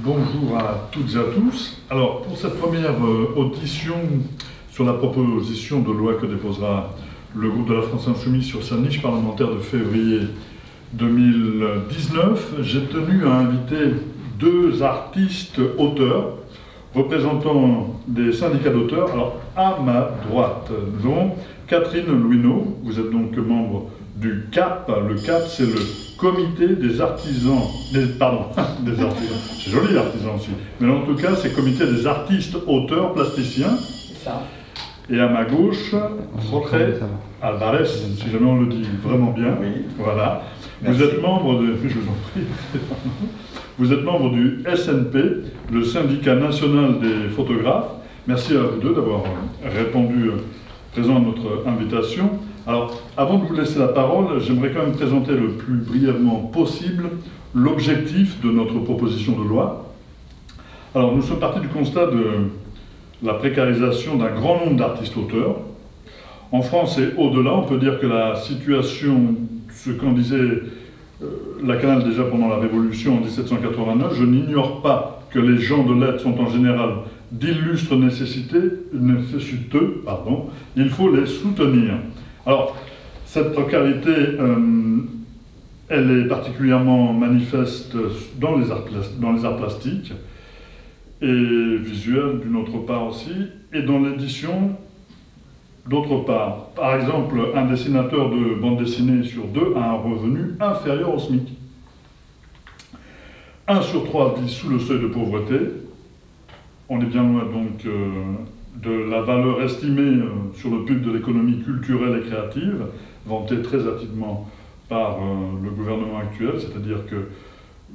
Bonjour à toutes et à tous. Alors, pour cette première audition sur la proposition de loi que déposera le groupe de la France Insoumise sur sa niche parlementaire de février 2019, j'ai tenu à inviter deux artistes auteurs représentant des syndicats d'auteurs. Alors, à ma droite, nous avons Catherine Louineau. Vous êtes donc membre du CAP. Le CAP, c'est le comité des artisans, des artisans, c'est joli artisans aussi, mais en tout cas c'est le comité des artistes, auteurs, plasticiens. C'est ça. Et à ma gauche, Jorge Alvarez, si jamais on le dit vraiment bien. Oui. Voilà. Merci. Vous êtes membre de, je vous en prie, vous êtes membre du SNP, le syndicat national des photographes. Merci à vous deux d'avoir répondu présent à notre invitation. Alors, avant de vous laisser la parole, j'aimerais quand même présenter le plus brièvement possible l'objectif de notre proposition de loi. Alors, nous sommes partis du constat de la précarisation d'un grand nombre d'artistes-auteurs. En France et au-delà, on peut dire que la situation, ce qu'en disait Lacanal déjà pendant la Révolution en 1789, je n'ignore pas que les gens de lettres sont en général d'illustres nécessiteux, il faut les soutenir. Alors, cette précarité, elle est particulièrement manifeste dans les arts plastiques et visuels d'une autre part aussi, et dans l'édition d'autre part. Par exemple, un dessinateur de bande dessinée sur deux a un revenu inférieur au SMIC. 1 sur 3 vit sous le seuil de pauvreté. On est bien loin donc de la valeur estimée sur le PIB de l'économie culturelle et créative, vantée très hâtivement par le gouvernement actuel, c'est-à-dire que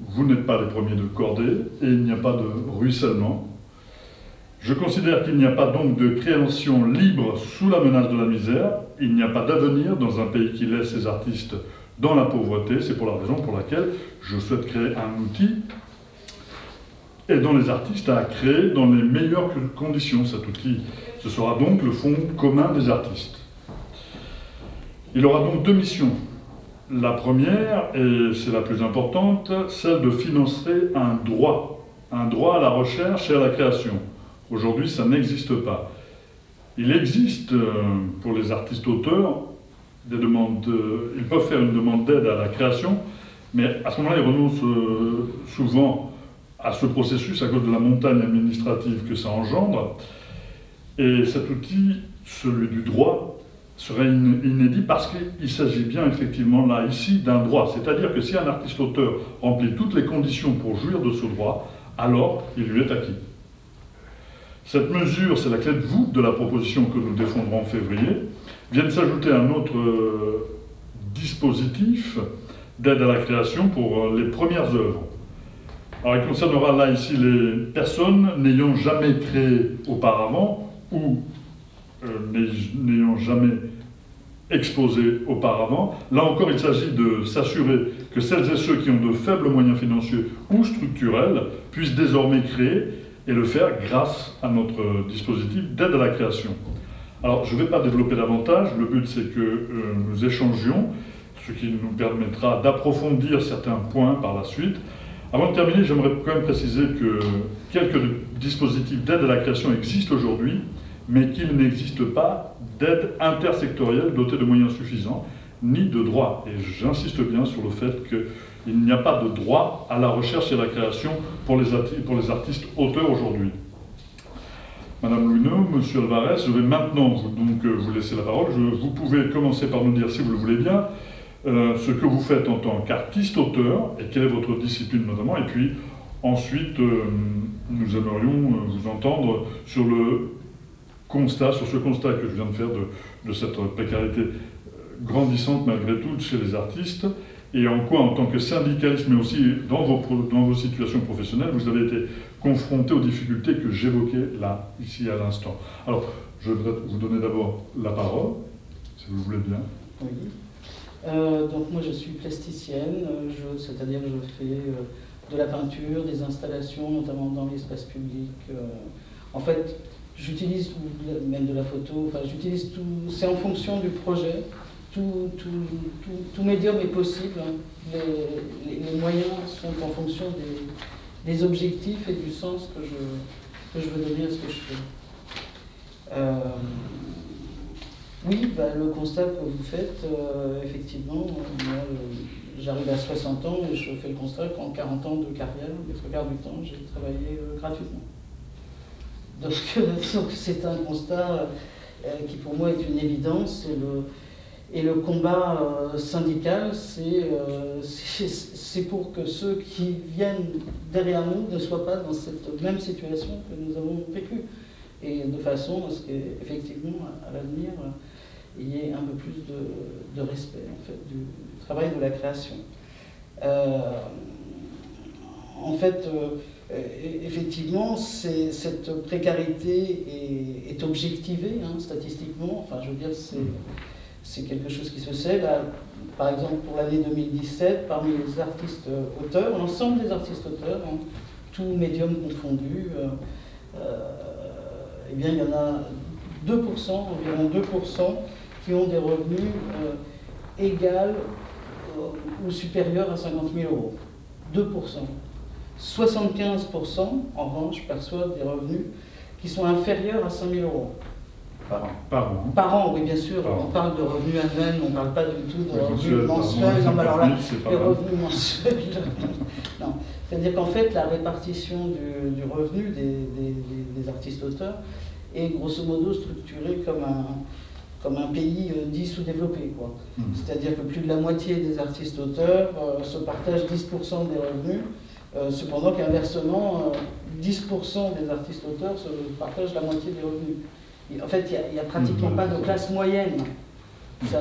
vous n'êtes pas les premiers de cordée et il n'y a pas de ruissellement. Je considère qu'il n'y a pas donc de création libre sous la menace de la misère, il n'y a pas d'avenir dans un pays qui laisse ses artistes dans la pauvreté. C'est pour la raison pour laquelle je souhaite créer un outil aidant les artistes à créer dans les meilleures conditions. Cet outil, ce sera donc le Fonds commun des artistes. Il aura donc deux missions. La première, et c'est la plus importante, celle de financer un droit à la recherche et à la création. Aujourd'hui, ça n'existe pas. Il existe, pour les artistes-auteurs, des demandes, ils peuvent faire une demande d'aide à la création, mais à ce moment-là, ils renoncent souvent à ce processus à cause de la montagne administrative que ça engendre. Et cet outil, celui du droit, serait inédit parce qu'il s'agit bien effectivement là, ici, d'un droit. C'est-à-dire que si un artiste-auteur remplit toutes les conditions pour jouir de ce droit, alors il lui est acquis. Cette mesure, c'est la clé de voûte de la proposition que nous défendrons en février. Vient s'ajouter un autre dispositif d'aide à la création pour les premières œuvres. Alors il concernera là ici les personnes n'ayant jamais créé auparavant ou n'ayant jamais exposé auparavant. Là encore, il s'agit de s'assurer que celles et ceux qui ont de faibles moyens financiers ou structurels puissent désormais créer et le faire grâce à notre dispositif d'aide à la création. Alors je ne vais pas développer davantage, le but c'est que nous échangions, ce qui nous permettra d'approfondir certains points par la suite. Avant de terminer, j'aimerais quand même préciser que quelques dispositifs d'aide à la création existent aujourd'hui, mais qu'il n'existe pas d'aide intersectorielle dotée de moyens suffisants, ni de droit. Et j'insiste bien sur le fait qu'il n'y a pas de droit à la recherche et à la création pour les artistes auteurs aujourd'hui. Madame Louineau, Monsieur Alvarez, je vais maintenant vous laisser la parole. Vous pouvez commencer par nous dire, si vous le voulez bien, ce que vous faites en tant qu'artiste-auteur et quelle est votre discipline notamment, et puis ensuite nous aimerions vous entendre sur ce constat que je viens de faire de cette précarité grandissante malgré tout chez les artistes, et en quoi en tant que syndicaliste mais aussi dans vos situations professionnelles vous avez été confronté aux difficultés que j'évoquais là, ici à l'instant. Alors je voudrais vous donner d'abord la parole, si vous le voulez bien. Oui. Donc moi je suis plasticienne, c'est-à-dire que je fais de la peinture, des installations, notamment dans l'espace public. En fait, j'utilise même de la photo, enfin j'utilise tout, c'est en fonction du projet, tout médium est possible, les moyens sont en fonction des objectifs et du sens que je veux donner à ce que je fais. Oui, le constat que vous faites, effectivement, moi, j'arrive à 60 ans et je fais le constat qu'en 40 ans de carrière, les trois quarts du temps, j'ai travaillé gratuitement. Donc c'est un constat qui pour moi est une évidence. Et le combat syndical, c'est pour que ceux qui viennent derrière nous ne soient pas dans cette même situation que nous avons vécue. Et de façon à ce qu'effectivement, à l'avenir, il y ait un peu plus de respect en fait, du travail de la création. En fait, effectivement, cette précarité est objectivée statistiquement. Enfin, je veux dire, c'est quelque chose qui se sait. Là, par exemple, pour l'année 2017, parmi les artistes auteurs, l'ensemble des artistes auteurs, tous médiums confondus, eh bien, il y en a 2%, environ 2%, qui ont des revenus égaux ou supérieurs à 50 000 euros. 2%. 75%, en revanche, perçoivent des revenus qui sont inférieurs à 5 000 euros. Par an. Par an, oui, bien sûr. On parle de revenus annuels, on ne parle pas du tout de revenus mensuels. Non, mais alors là, les revenus mensuels. Non. C'est-à-dire qu'en fait, la répartition du revenu des artistes auteurs est grosso modo structurée comme un pays dit sous-développé. C'est-à-dire que plus de la moitié des artistes auteurs se partagent 10% des revenus, cependant qu'inversement, 10% des artistes auteurs se partagent la moitié des revenus. En fait, il n'y a pratiquement pas de classe moyenne. Il y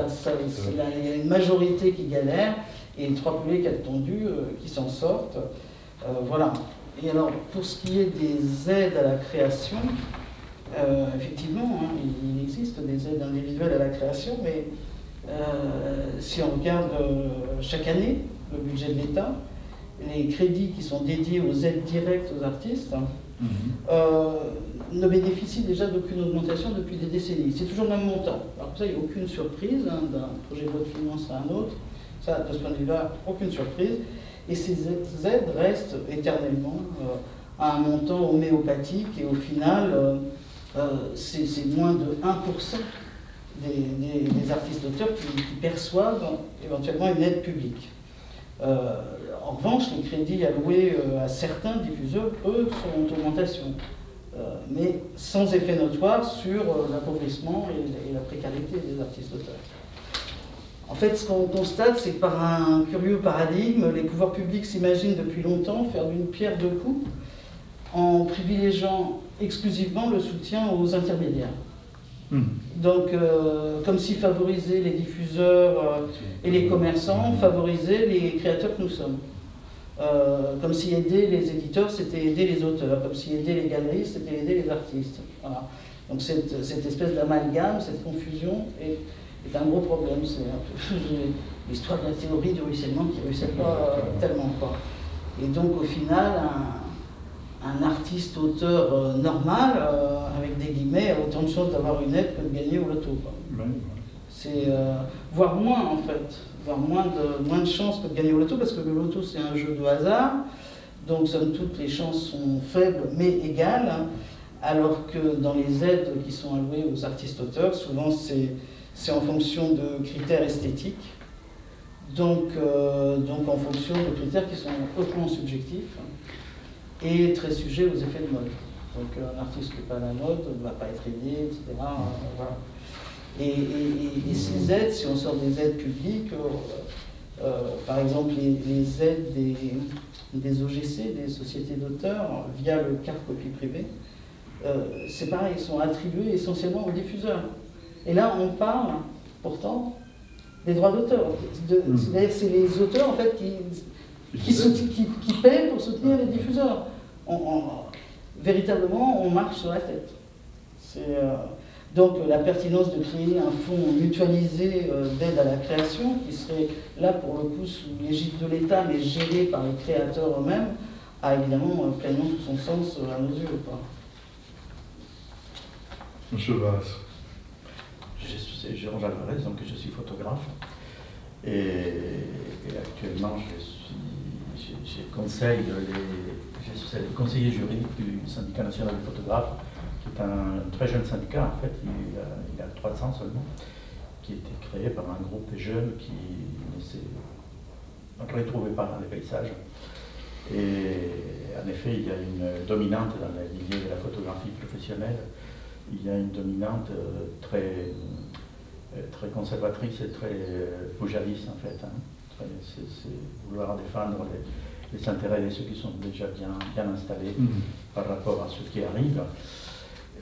a une majorité qui galère et 3 pelés, 4 tondus qui s'en sortent. Voilà. Et alors, pour ce qui est des aides à la création, effectivement, il existe des aides individuelles à la création, mais si on regarde chaque année le budget de l'État, les crédits qui sont dédiés aux aides directes aux artistes ne bénéficient déjà d'aucune augmentation depuis des décennies. C'est toujours le même montant. Alors ça, il n'y a aucune surprise d'un projet de loi de finances à un autre. Ça, de ce point de vue-là, aucune surprise. Et ces aides restent éternellement à un montant homéopathique et au final, c'est moins de 1% des artistes auteurs qui perçoivent éventuellement une aide publique. En revanche, les crédits alloués à certains diffuseurs, eux, sont en augmentation, mais sans effet notoire sur l'appauvrissement et la précarité des artistes auteurs. En fait, ce qu'on constate, c'est que par un curieux paradigme, les pouvoirs publics s'imaginent depuis longtemps faire d'une pierre deux coups en privilégiant exclusivement le soutien aux intermédiaires. Donc, comme si favoriser les diffuseurs et les commerçants favorisait les créateurs que nous sommes. Comme si aider les éditeurs, c'était aider les auteurs. Comme si aider les galeries, c'était aider les artistes. Voilà. Donc cette espèce d'amalgame, cette confusion est un gros problème. C'est un peu l'histoire de la théorie du ruissellement qui ne ruisselle pas tellement. Et donc, au final, un artiste-auteur normal, avec des guillemets, a autant de chances d'avoir une aide que de gagner au loto. C'est voire moins en fait, voire moins de chances que de gagner au loto, parce que le loto c'est un jeu de hasard, donc somme toute les chances sont faibles mais égales, alors que dans les aides qui sont allouées aux artistes-auteurs, souvent c'est en fonction de critères esthétiques, donc en fonction de critères qui sont hautement subjectifs et très sujets aux effets de mode. Donc un artiste qui n'est pas à la mode ne va pas être aidé, etc. Voilà. Et ces aides, si on sort des aides publiques, par exemple les aides des OGC, des sociétés d'auteurs, via le carte copie privée, c'est pareil, ils sont attribués essentiellement aux diffuseurs. Et là, on parle pourtant des droits d'auteur. C'est-à-dire que c'est les auteurs en fait, qui paient pour soutenir les diffuseurs. Véritablement, on marche sur la tête. Donc la pertinence de créer un fonds mutualisé d'aide à la création, qui serait là pour le coup sous l'égide de l'État, mais géré par les créateurs eux-mêmes, a évidemment pleinement tout son sens à nos yeux. Monsieur Vasse. Je suis Jérôme Alvarez, donc je suis photographe. Et actuellement, je conseille je suis le conseiller juridique du syndicat national des photographes, qui est un très jeune syndicat, en fait, il a 300 seulement, qui a été créé par un groupe de jeunes qui ne se retrouvaient pas dans les paysages. Et en effet, il y a une dominante dans le milieu de la photographie professionnelle, il y a une dominante très conservatrice et très boujaliste, en fait. Hein. C'est vouloir défendre les intérêts de ceux qui sont déjà bien installés par rapport à ce qui arrive,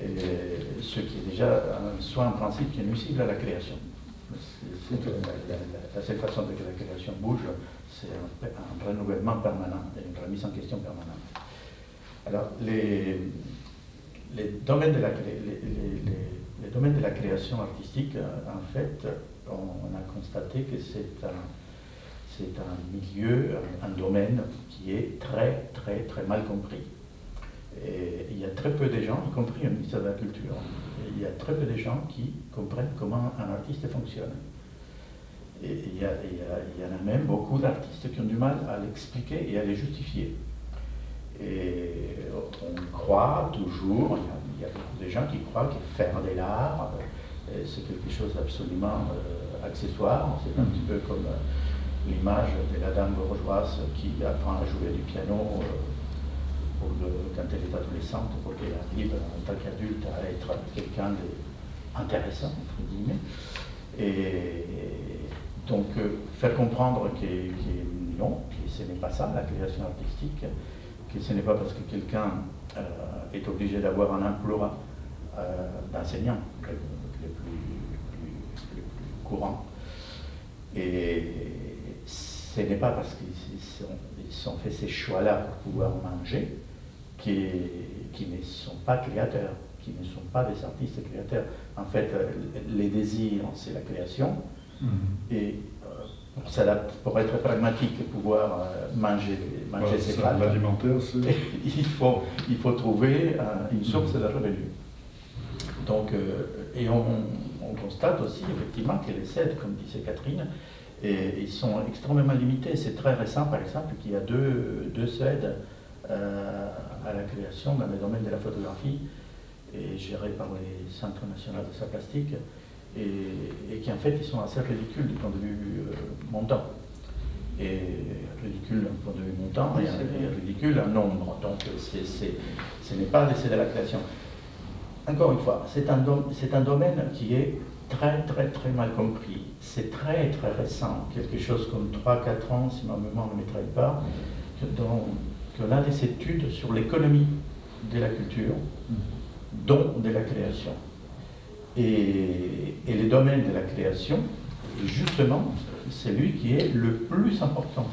et ce qui est déjà soit un principe qui est nuisible à la création. La seule façon que la création bouge, c'est un renouvellement permanent, une remise en question permanente. Alors, les domaines de la création artistique, en fait, on a constaté que c'est un milieu, un domaine qui est très mal compris. Et il y a très peu de gens, y compris au ministère de la Culture, il y a très peu de gens qui comprennent comment un artiste fonctionne. Et il y en a même beaucoup d'artistes qui ont du mal à l'expliquer et à les justifier. Et on croit toujours, il y a beaucoup de gens qui croient que faire de l'art, c'est quelque chose d'absolument accessoire. C'est un petit peu comme l'image de la dame bourgeoise qui apprend à jouer du piano quand elle est adolescente, pour qu'elle arrive en tant qu'adulte à être quelqu'un d'intéressant, entre guillemets. Et donc faire comprendre que non, que ce n'est pas ça la création artistique, que ce n'est pas parce que quelqu'un est obligé d'avoir un emploi d'enseignant, le plus courant. Et ce n'est pas parce qu'ils ont fait ces choix-là pour pouvoir manger qui ne sont pas créateurs, qui ne sont pas des artistes créateurs. En fait, les désirs, c'est la création. Et pour être pragmatique et pouvoir manger ses pâtes, l'alimentaire, il faut trouver une source de revenus. Donc, et on constate aussi effectivement que les aides, comme disait Catherine, ils sont extrêmement limités. C'est très récent, par exemple, qu'il y a deux aides à la création dans le domaine de la photographie, et gérées par les Centres nationaux de sa plastique, et qui en fait ils sont assez ridicules du point de vue montant. Et ridicule d'un point de vue montant et ridicule en nombre. Donc ce n'est pas des aides à la création. Encore une fois, c'est un domaine qui est très mal compris. C'est très récent, quelque chose comme 3-4 ans, si ma mémoire ne me trahit pas, qu'on a des études sur l'économie de la culture, dont de la création. Et le domaine de la création, justement, c'est lui qui est le plus important.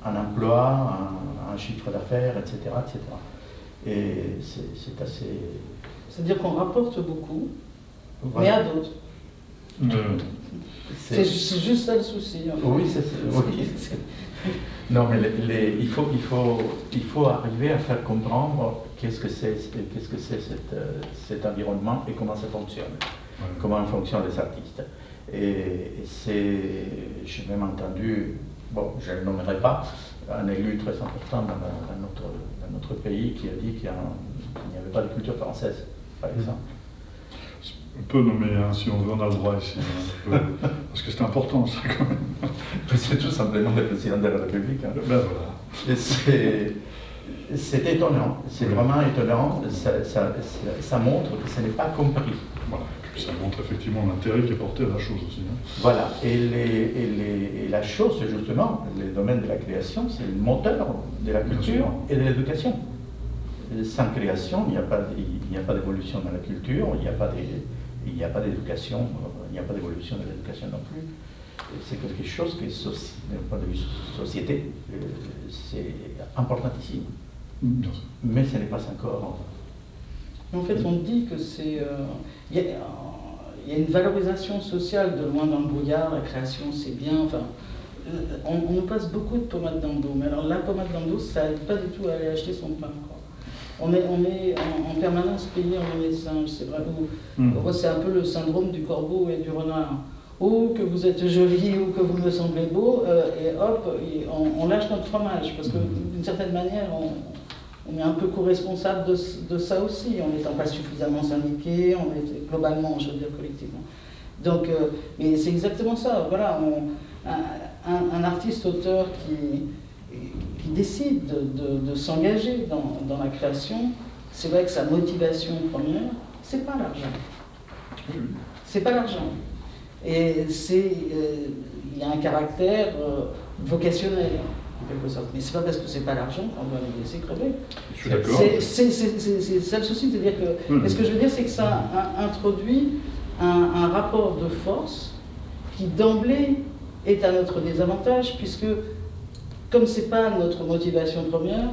Un emploi, un chiffre d'affaires, etc., etc. Et c'est assez... C'est-à-dire qu'on rapporte beaucoup, voilà. mais à d'autres. C'est juste ça le souci. En fait. Oui, non, mais il faut arriver à faire comprendre qu'est-ce que c'est cet environnement et comment ça fonctionne, comment fonctionnent les artistes. Et j'ai même entendu, bon, je ne le nommerai pas, un élu très important dans notre pays qui a dit qu'il n'y avait pas de culture française, par exemple. On peut nommer, si on veut, on a le droit ici, parce que c'est important, ça, quand même. C'est tout simplement le président de la République. Hein. Ben voilà. C'est étonnant, c'est vraiment étonnant, ça montre que ce n'est pas compris. Voilà, et puis ça montre effectivement l'intérêt qui est porté à la chose aussi. Hein. Voilà, et la chose, justement, le domaine de la création, c'est le moteur de la culture et de l'éducation. Sans création, il n'y a pas d'évolution dans la culture, il n'y a pas d'éducation, il n'y a pas d'évolution de l'éducation non plus. C'est quelque chose qui, d'un point de vue société, c'est importantissime. Bien sûr. Mais ce n'est pas encore... En fait, on dit que c'est... Il y a une valorisation sociale de loin dans le brouillard, la création c'est bien, enfin... On nous passe beaucoup de pommade dans le dos, mais alors la pommade dans le dos, ça n'aide pas du tout à aller acheter son pain, quoi. On est en permanence payé en message, c'est vrai. C'est un peu le syndrome du corbeau et du renard. Ou que vous êtes joli, ou que vous me semblez beau, et hop, on lâche notre fromage, parce que d'une certaine manière, on est un peu co-responsable de ça aussi, en n'étant pas suffisamment syndiqué, on est globalement, je veux dire collectivement. Donc, mais c'est exactement ça, voilà, un artiste-auteur qui décide de s'engager dans la création, c'est vrai que sa motivation première, c'est pas l'argent. C'est pas l'argent. Et il a un caractère vocationnel, en quelque sorte. Mais c'est pas parce que c'est pas l'argent qu'on doit le laisser crever. Je suis d'accord. C'est ça le souci, c'est-à-dire que. Ce que je veux dire, c'est que ça introduit un rapport de force qui d'emblée est à notre désavantage, puisque comme c'est pas notre motivation première,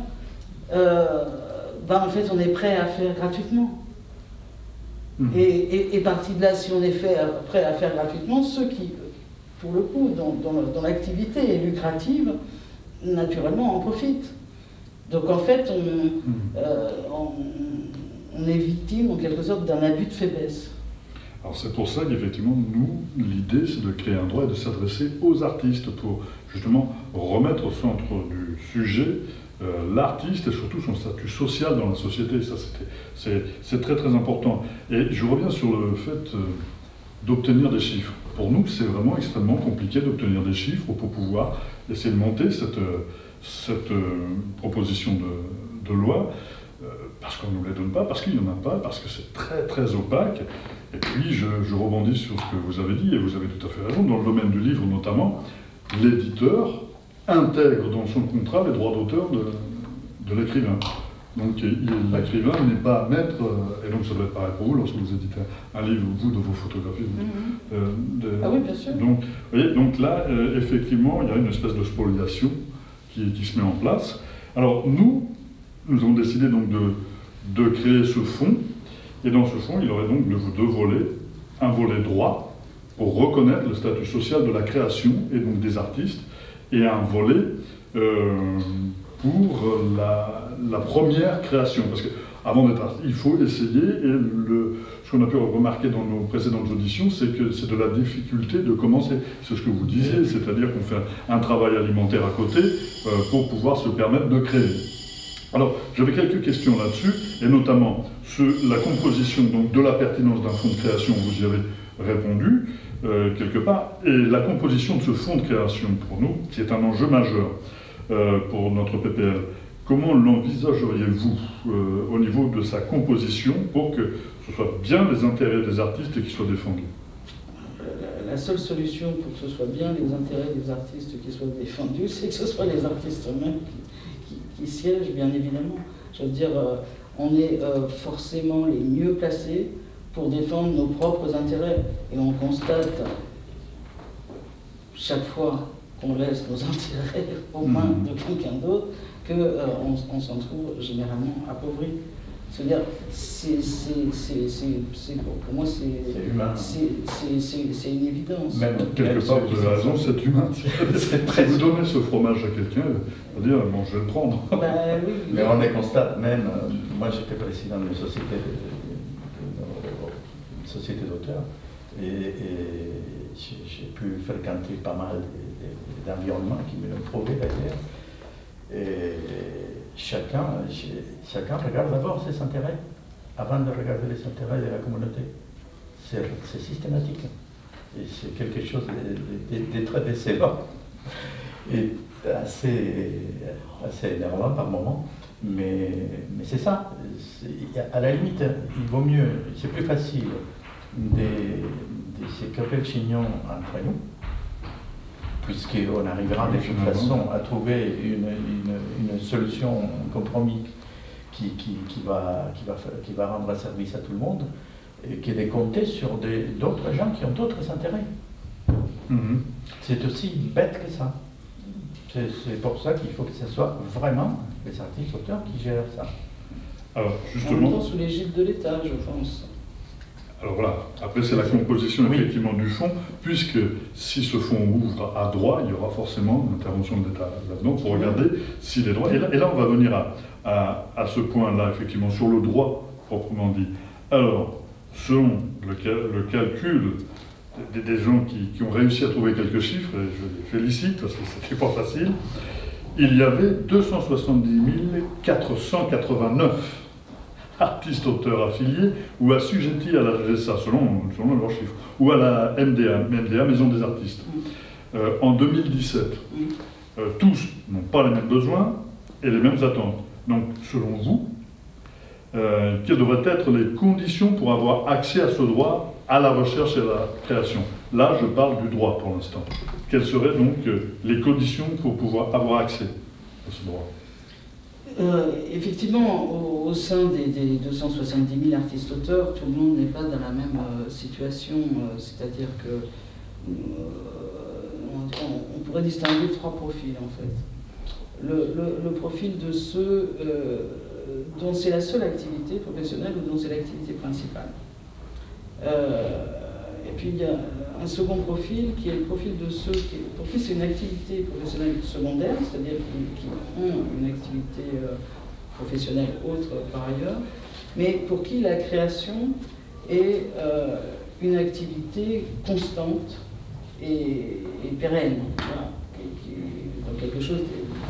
en fait on est prêt à faire gratuitement. Et parti de là, si on est prêt à faire gratuitement, ceux qui, pour le coup, dont l'activité est lucrative, naturellement en profitent. Donc en fait, on est victime en quelque sorte d'un abus de faiblesse. Alors c'est pour ça qu'effectivement, nous, l'idée c'est de créer un droit et de s'adresser aux artistes pour justement remettre au centre du sujet l'artiste et surtout son statut social dans la société. Ça, c'est très très important. Et je reviens sur le fait d'obtenir des chiffres. Pour nous, c'est vraiment extrêmement compliqué d'obtenir des chiffres pour pouvoir essayer de monter cette proposition de loi, parce qu'on ne nous les donne pas, parce qu'il n'y en a pas, parce que c'est très très opaque. Et puis je rebondis sur ce que vous avez dit, et vous avez tout à fait raison, dans le domaine du livre notamment, l'éditeur intègre dans son contrat les droits d'auteur de l'écrivain. Donc l'écrivain n'est pas maître, et donc ça doit être pareil pour vous lorsque vous éditez un livre, vous, de vos photographies. Ah oui, bien sûr. Donc, vous voyez, donc là, effectivement, il y a une espèce de spoliation qui se met en place. Alors nous avons décidé donc de créer ce fonds, et dans ce fonds, il y aurait donc deux volets. Un volet droit, pour reconnaître le statut social de la création, et donc des artistes, et un volet pour la première création. Parce qu'avant d'être artiste, il faut essayer, et ce qu'on a pu remarquer dans nos précédentes auditions, c'est que c'est de la difficulté de commencer. C'est ce que vous disiez, c'est-à-dire qu'on fait un travail alimentaire à côté pour pouvoir se permettre de créer. Alors, j'avais quelques questions là-dessus, et notamment la composition donc, de la pertinence d'un fonds de création, vous y avez répondu, quelque part, et la composition de ce fonds de création pour nous, qui est un enjeu majeur pour notre PPL. Comment l'envisageriez-vous au niveau de sa composition pour que ce soit bien les intérêts des artistes qui soient défendus? La seule solution pour que ce soit bien les intérêts des artistes qui soient défendus, c'est que ce soit les artistes eux-mêmes qui siègent, bien évidemment. Je veux dire, on est forcément les mieux placés pour défendre nos propres intérêts. Et on constate, chaque fois qu'on laisse nos intérêts aux mains de quelqu'un d'autre, qu'on s'en trouve généralement appauvri. C'est-à-dire, pour moi, c'est humain. C'est une évidence. Même quelque part, vous avez raison, c'est humain. Si vous donnez ce fromage à quelqu'un, il va dire, bon, je vais le prendre. Bah, oui, mais on les constate même, moi j'étais président d'une société d'auteurs, et j'ai pu fréquenter pas mal d'environnements qui me l'ont prouvé d'ailleurs. Et chacun regarde d'abord ses intérêts avant de regarder les intérêts de la communauté. C'est systématique. Et c'est quelque chose de très décevant et assez énervant par moments. Mais c'est ça. À la limite, il vaut mieux, c'est plus facile de se couper le chignon entre nous, puisqu'on arrivera de toute façon à trouver une solution, un compromis qui va rendre service à tout le monde, et qui est de compter sur d'autres gens qui ont d'autres intérêts. C'est aussi bête que ça. C'est pour ça qu'il faut que ce soit vraiment les artistes auteurs qui gèrent ça. Alors, justement, en même temps, sous l'égide de l'État, je pense. Alors voilà, après c'est la composition effectivement du fonds, puisque si ce fonds ouvre à droit, il y aura forcément une intervention de l'État là-dedans pour regarder s'il est droit. Et là, on va venir à ce point-là, effectivement, sur le droit proprement dit. Alors, selon le calcul des gens qui ont réussi à trouver quelques chiffres, et je les félicite parce que c'était pas facile, il y avait 270 489 artistes-auteurs affiliés ou assujettis à la GSA, selon leurs chiffres, ou à la MDA, Maison des artistes. En 2017, tous n'ont pas les mêmes besoins et les mêmes attentes. Donc, selon vous, quelles devraient être les conditions pour avoir accès à ce droit, à la recherche et à la création? Là, je parle du droit pour l'instant. Quelles seraient donc les conditions pour pouvoir avoir accès à ce droit? Effectivement, au sein des 270 000 artistes-auteurs, tout le monde n'est pas dans la même situation. C'est-à-dire que on pourrait distinguer trois profils, en fait. Le profil de ceux dont c'est la seule activité professionnelle ou dont c'est l'activité principale. Et puis il y a un second profil qui est le profil de ceux pour qui c'est une activité professionnelle secondaire, c'est-à-dire qui ont une activité professionnelle autre par ailleurs, mais pour qui la création est une activité constante et pérenne, voilà, donc quelque chose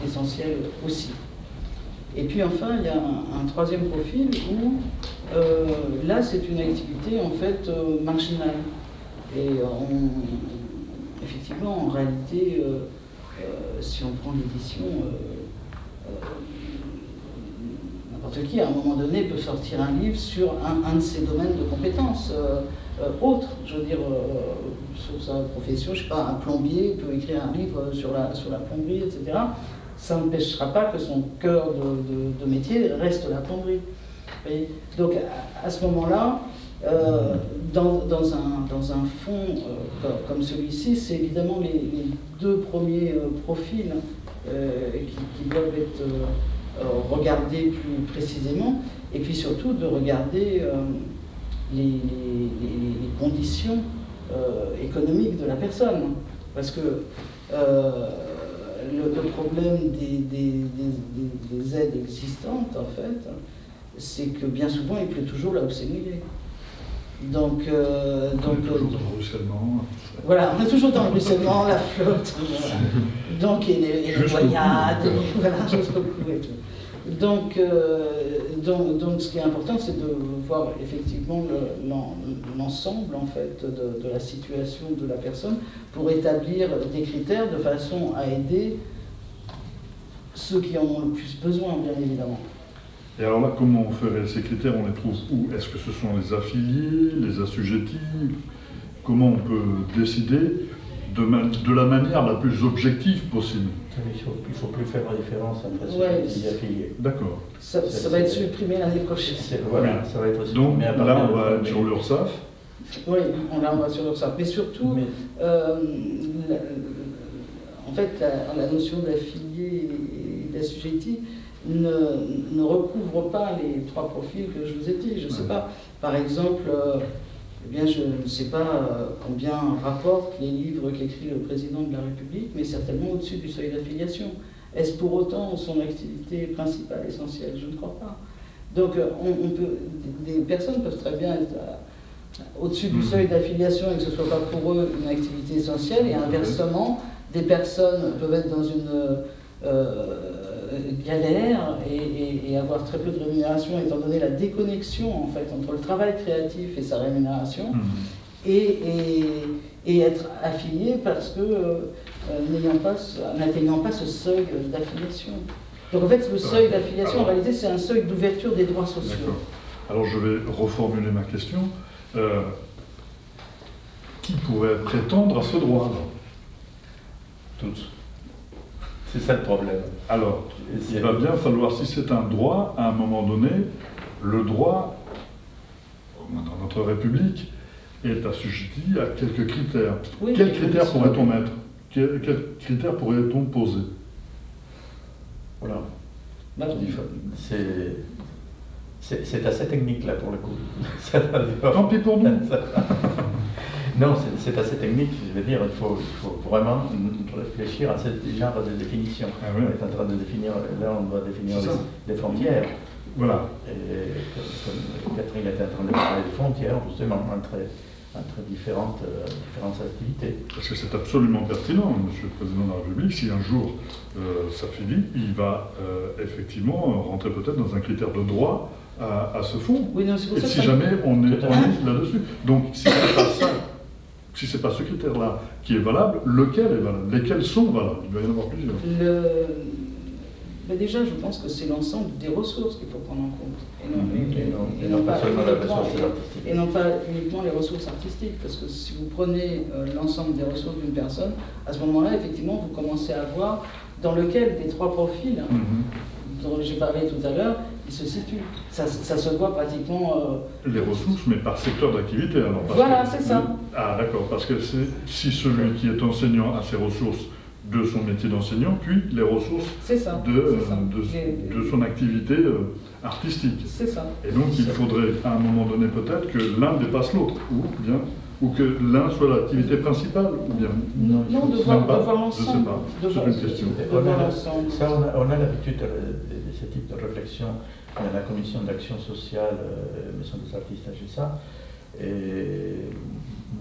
d'essentiel aussi. Et puis enfin, il y a un troisième profil où là, c'est une activité en fait marginale. Et effectivement, en réalité, si on prend l'édition, n'importe qui, à un moment donné, peut sortir un livre sur un de ses domaines de compétences autres. Je veux dire, sur sa profession, je ne sais pas, un plombier peut écrire un livre sur la plomberie, etc. Ça n'empêchera pas que son cœur de métier reste la plomberie. Et donc, à ce moment-là, dans un fonds comme celui-ci, c'est évidemment les deux premiers profils qui doivent être regardés plus précisément, et puis surtout de regarder les conditions économiques de la personne. Parce que le problème des aides existantes, en fait, c'est que bien souvent, il pleut toujours là où c'est mouillé. Donc, toujours dans le ruissellement. Voilà, on est toujours dans le ruissellement, la flotte, donc et les noyades, voilà, jusqu'au cou et tout. Donc, ce qui est important, c'est de voir effectivement l'ensemble en fait de la situation de la personne pour établir des critères de façon à aider ceux qui en ont le plus besoin, bien évidemment. Et alors là, comment on ferait ces critères? On les trouve où? Est-ce que ce sont les affiliés, les assujettis? Comment on peut décider de la manière la plus objective possible? Il ne faut plus faire la différence entre assujettis et affiliés. D'accord. Ça va être supprimé l'année prochaine. Voilà, ça va être supprimé. Donc là, on va être sur l'URSSAF. Oui, on va sur l'URSSAF. Mais surtout, en fait, la notion d'affilié et d'assujetti ne recouvre pas les trois profils que je vous ai dit. Je ne sais pas, par exemple, eh bien, je ne sais pas combien rapportent les livres qu'écrit le président de la République, mais certainement au-dessus du seuil d'affiliation. Est-ce pour autant son activité principale, essentielle? Je ne crois pas. Donc, des personnes peuvent très bien être au-dessus du seuil d'affiliation et que ce ne soit pas pour eux une activité essentielle, et inversement, des personnes peuvent être dans une galère et avoir très peu de rémunération, étant donné la déconnexion en fait entre le travail créatif et sa rémunération, et être affilié parce que n'atteignant pas ce seuil d'affiliation. Donc en fait, le seuil d'affiliation, en réalité, c'est un seuil d'ouverture des droits sociaux. D'accord. Alors je vais reformuler ma question. Qui pourrait prétendre à ce droit? Tous. C'est ça le problème. Alors, il va bien falloir, si c'est un droit, à un moment donné, le droit, dans notre République, est assujetti à quelques critères. Oui, quels critères pourrait-on mettre? Quels critères pourrait-on poser? Voilà. C'est assez technique là pour le coup. Tant pis pour nous. Non, c'est assez technique, je veux dire, il faut vraiment réfléchir à ce genre de définition. Ah oui. On est en train de définir, là on doit définir les frontières. Voilà. Et comme Catherine était en train de parler des frontières, justement, entre entre différentes activités. Parce que c'est absolument pertinent, Monsieur le Président de la République, si un jour ça finit, il va effectivement rentrer peut-être dans un critère de droit à ce fonds. Oui, non, c'est pour et ça si que jamais on est là-dessus. Donc si c'est pas ça, si c'est pas ce critère-là qui est valable, lequel est valable? Lesquels sont valables? Il va y en avoir plusieurs. Mais déjà, je pense que c'est l'ensemble des ressources qu'il faut prendre en compte. Et non pas seulement la ressource artistique. Et non pas uniquement les ressources artistiques. Parce que si vous prenez l'ensemble des ressources d'une personne, à ce moment-là, effectivement, vous commencez à voir dans lequel des trois profils dont j'ai parlé tout à l'heure, ils se situent. Ça se voit pratiquement... Les ressources, mais par secteur d'activité. Alors, voilà, c'est ça. Ah d'accord, parce que si celui qui est enseignant a ses ressources de son métier d'enseignant, puis les ressources de son activité artistique. C'est ça. Et donc il faudrait à un moment donné peut-être que l'un dépasse l'autre, ou que l'un soit l'activité principale, ou bien... Non, de voir l'ensemble. Je ne sais pas, c'est une question. On a l'habitude de ce type de réflexion dans la commission d'action sociale Maison des artistes à GESA. Et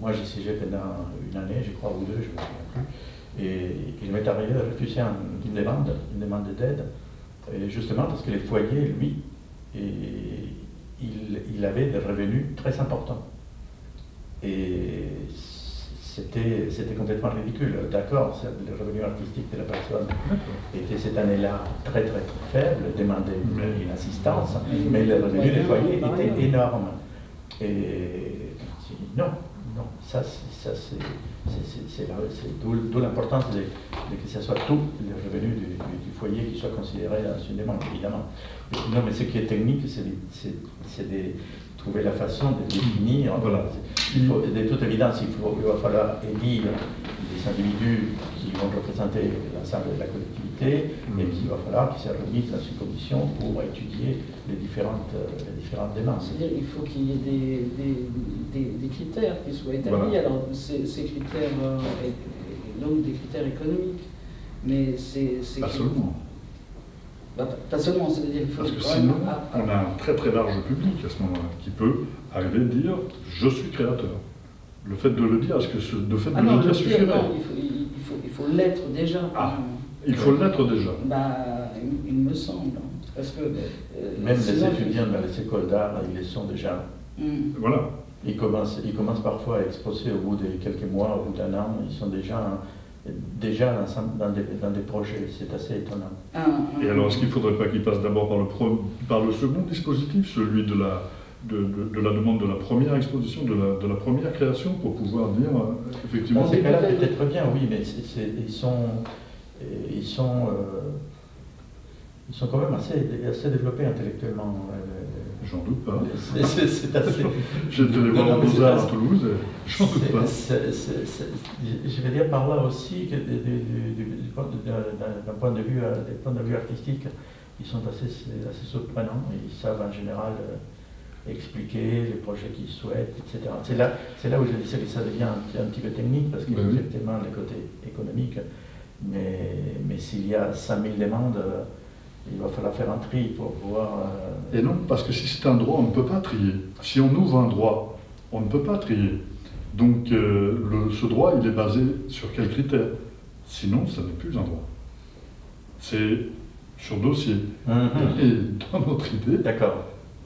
moi j'ai siégé pendant une année, je crois, ou deux, je ne me souviens plus. Et il m'est arrivé de refuser une demande d'aide, justement parce que les foyers, lui, il avait des revenus très importants. Et c'était complètement ridicule. D'accord, le revenu artistique de la personne était cette année-là très très très faible, demandait une assistance, mais le revenu des foyers était énorme. Et non, ça c'est d'où l'importance de que ce soit tout le revenu du foyer qui soit considéré dans une demande, évidemment. Non, mais ce qui est technique, c'est de trouver la façon de définir. Voilà. De toute évidence, il va falloir élire des individus qui vont représenter l'ensemble de la collectivité et qu'il va falloir qu'ils se réunissent dans une commission pour étudier les différentes demandes. C'est-à-dire qu'il faut qu'il y ait des critères qui soient établis. Voilà. Alors, ces critères, donc des critères économiques, mais c'est... Pas seulement. Pas seulement, c'est-à-dire qu'il faut... Parce que sinon, on a un très très large public à ce moment-là, qui peut arriver à dire « je suis créateur ». Le fait de le dire, est-ce que le fait de le dire suffirait? Non, il faut l'être déjà. Ah, il faut l'être déjà. Il me semble. Parce que, même les étudiants dans les écoles d'art, ils le sont déjà. Voilà. Ils commencent parfois à exposer au bout de quelques mois, au bout d'un an, ils sont déjà dans des projets, c'est assez étonnant. Et alors, est-ce qu'il ne faudrait pas qu'ils passent d'abord par le second dispositif, celui de la demande de la première exposition, de la première création, pour pouvoir dire, effectivement... Dans ces cas-là, peut-être bien, oui, mais ils sont quand même assez développés intellectuellement. J'en doute pas. C'est assez... J'ai été les voir en Beaux-Arts à Toulouse, j'en doute pas. Je vais dire par là aussi que d'un point de vue artistique, ils sont assez surprenants. Ils savent en général expliquer les projets qu'ils souhaitent, etc. C'est là où je disais que ça devient un petit peu technique, parce qu'il y a effectivement le côté économique, mais s'il y a 5000 demandes, il va falloir faire un tri pour pouvoir... Et non, parce que si c'est un droit, on ne peut pas trier. Si on ouvre un droit, on ne peut pas trier. Donc ce droit, il est basé sur quels critères? Sinon, ça n'est plus un droit. C'est sur dossier. Et dans notre idée,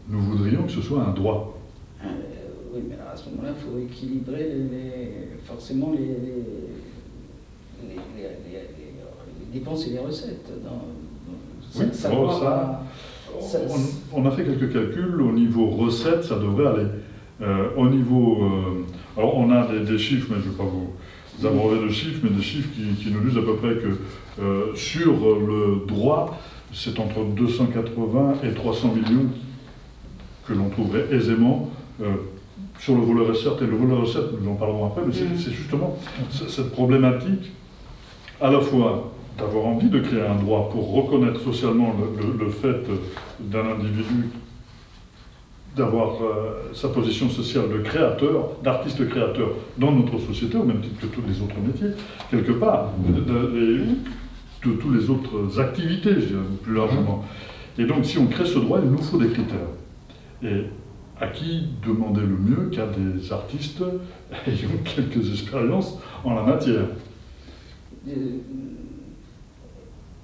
nous voudrions que ce soit un droit. Oui, mais à ce moment-là, il faut équilibrer forcément les dépenses et les recettes. Oui, on a fait quelques calculs. Au niveau recettes, ça devrait aller. Au niveau... alors, on a des chiffres, mais je ne vais pas vous abreuver de chiffres, mais des chiffres qui nous disent à peu près que sur le droit, c'est entre 280 et 300 millions que l'on trouverait aisément sur le volet recettes. Et le volet recettes, nous en parlerons après, mais c'est justement cette problématique, à la fois d'avoir envie de créer un droit pour reconnaître socialement le fait d'un individu d'avoir sa position sociale de créateur, d'artiste créateur dans notre société, au même titre que tous les autres métiers, quelque part, de toutes les autres activités, je dirais, plus largement. Et donc, si on crée ce droit, il nous faut des critères. Et à qui demander le mieux qu'à des artistes ayant quelques expériences en la matière?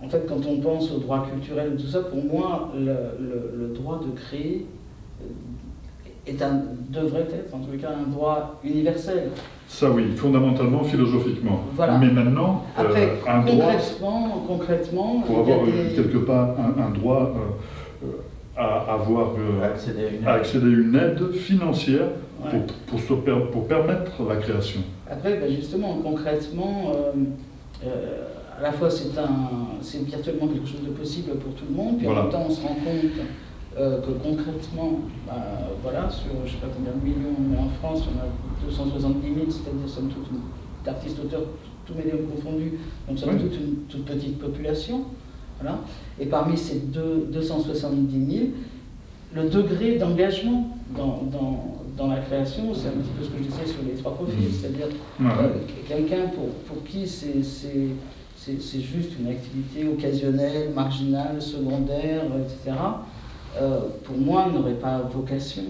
En fait, quand on pense au droit culturel et tout ça, pour moi, le droit de créer devrait être, en tout cas, un droit universel. Ça oui, fondamentalement, philosophiquement. Voilà. Mais maintenant, Après, un droit, concrètement, pour avoir quelque part un droit à accéder à une aide financière ouais. pour permettre la création. Après, ben justement, concrètement, à la fois c'est virtuellement quelque chose de possible pour tout le monde, puis voilà. en même temps on se rend compte que concrètement, voilà, sur je ne sais pas combien de millions, mais en France, on a 270 000, c'est-à-dire somme toute d'artistes, auteurs, tous médiums confondus, donc somme toute une toute petite population. Voilà. Et parmi ces 270 000, le degré d'engagement dans la création, c'est un petit peu ce que je disais sur les trois profils, c'est-à-dire quelqu'un pour qui c'est juste une activité occasionnelle, marginale, secondaire, etc., pour moi, n'aurait pas vocation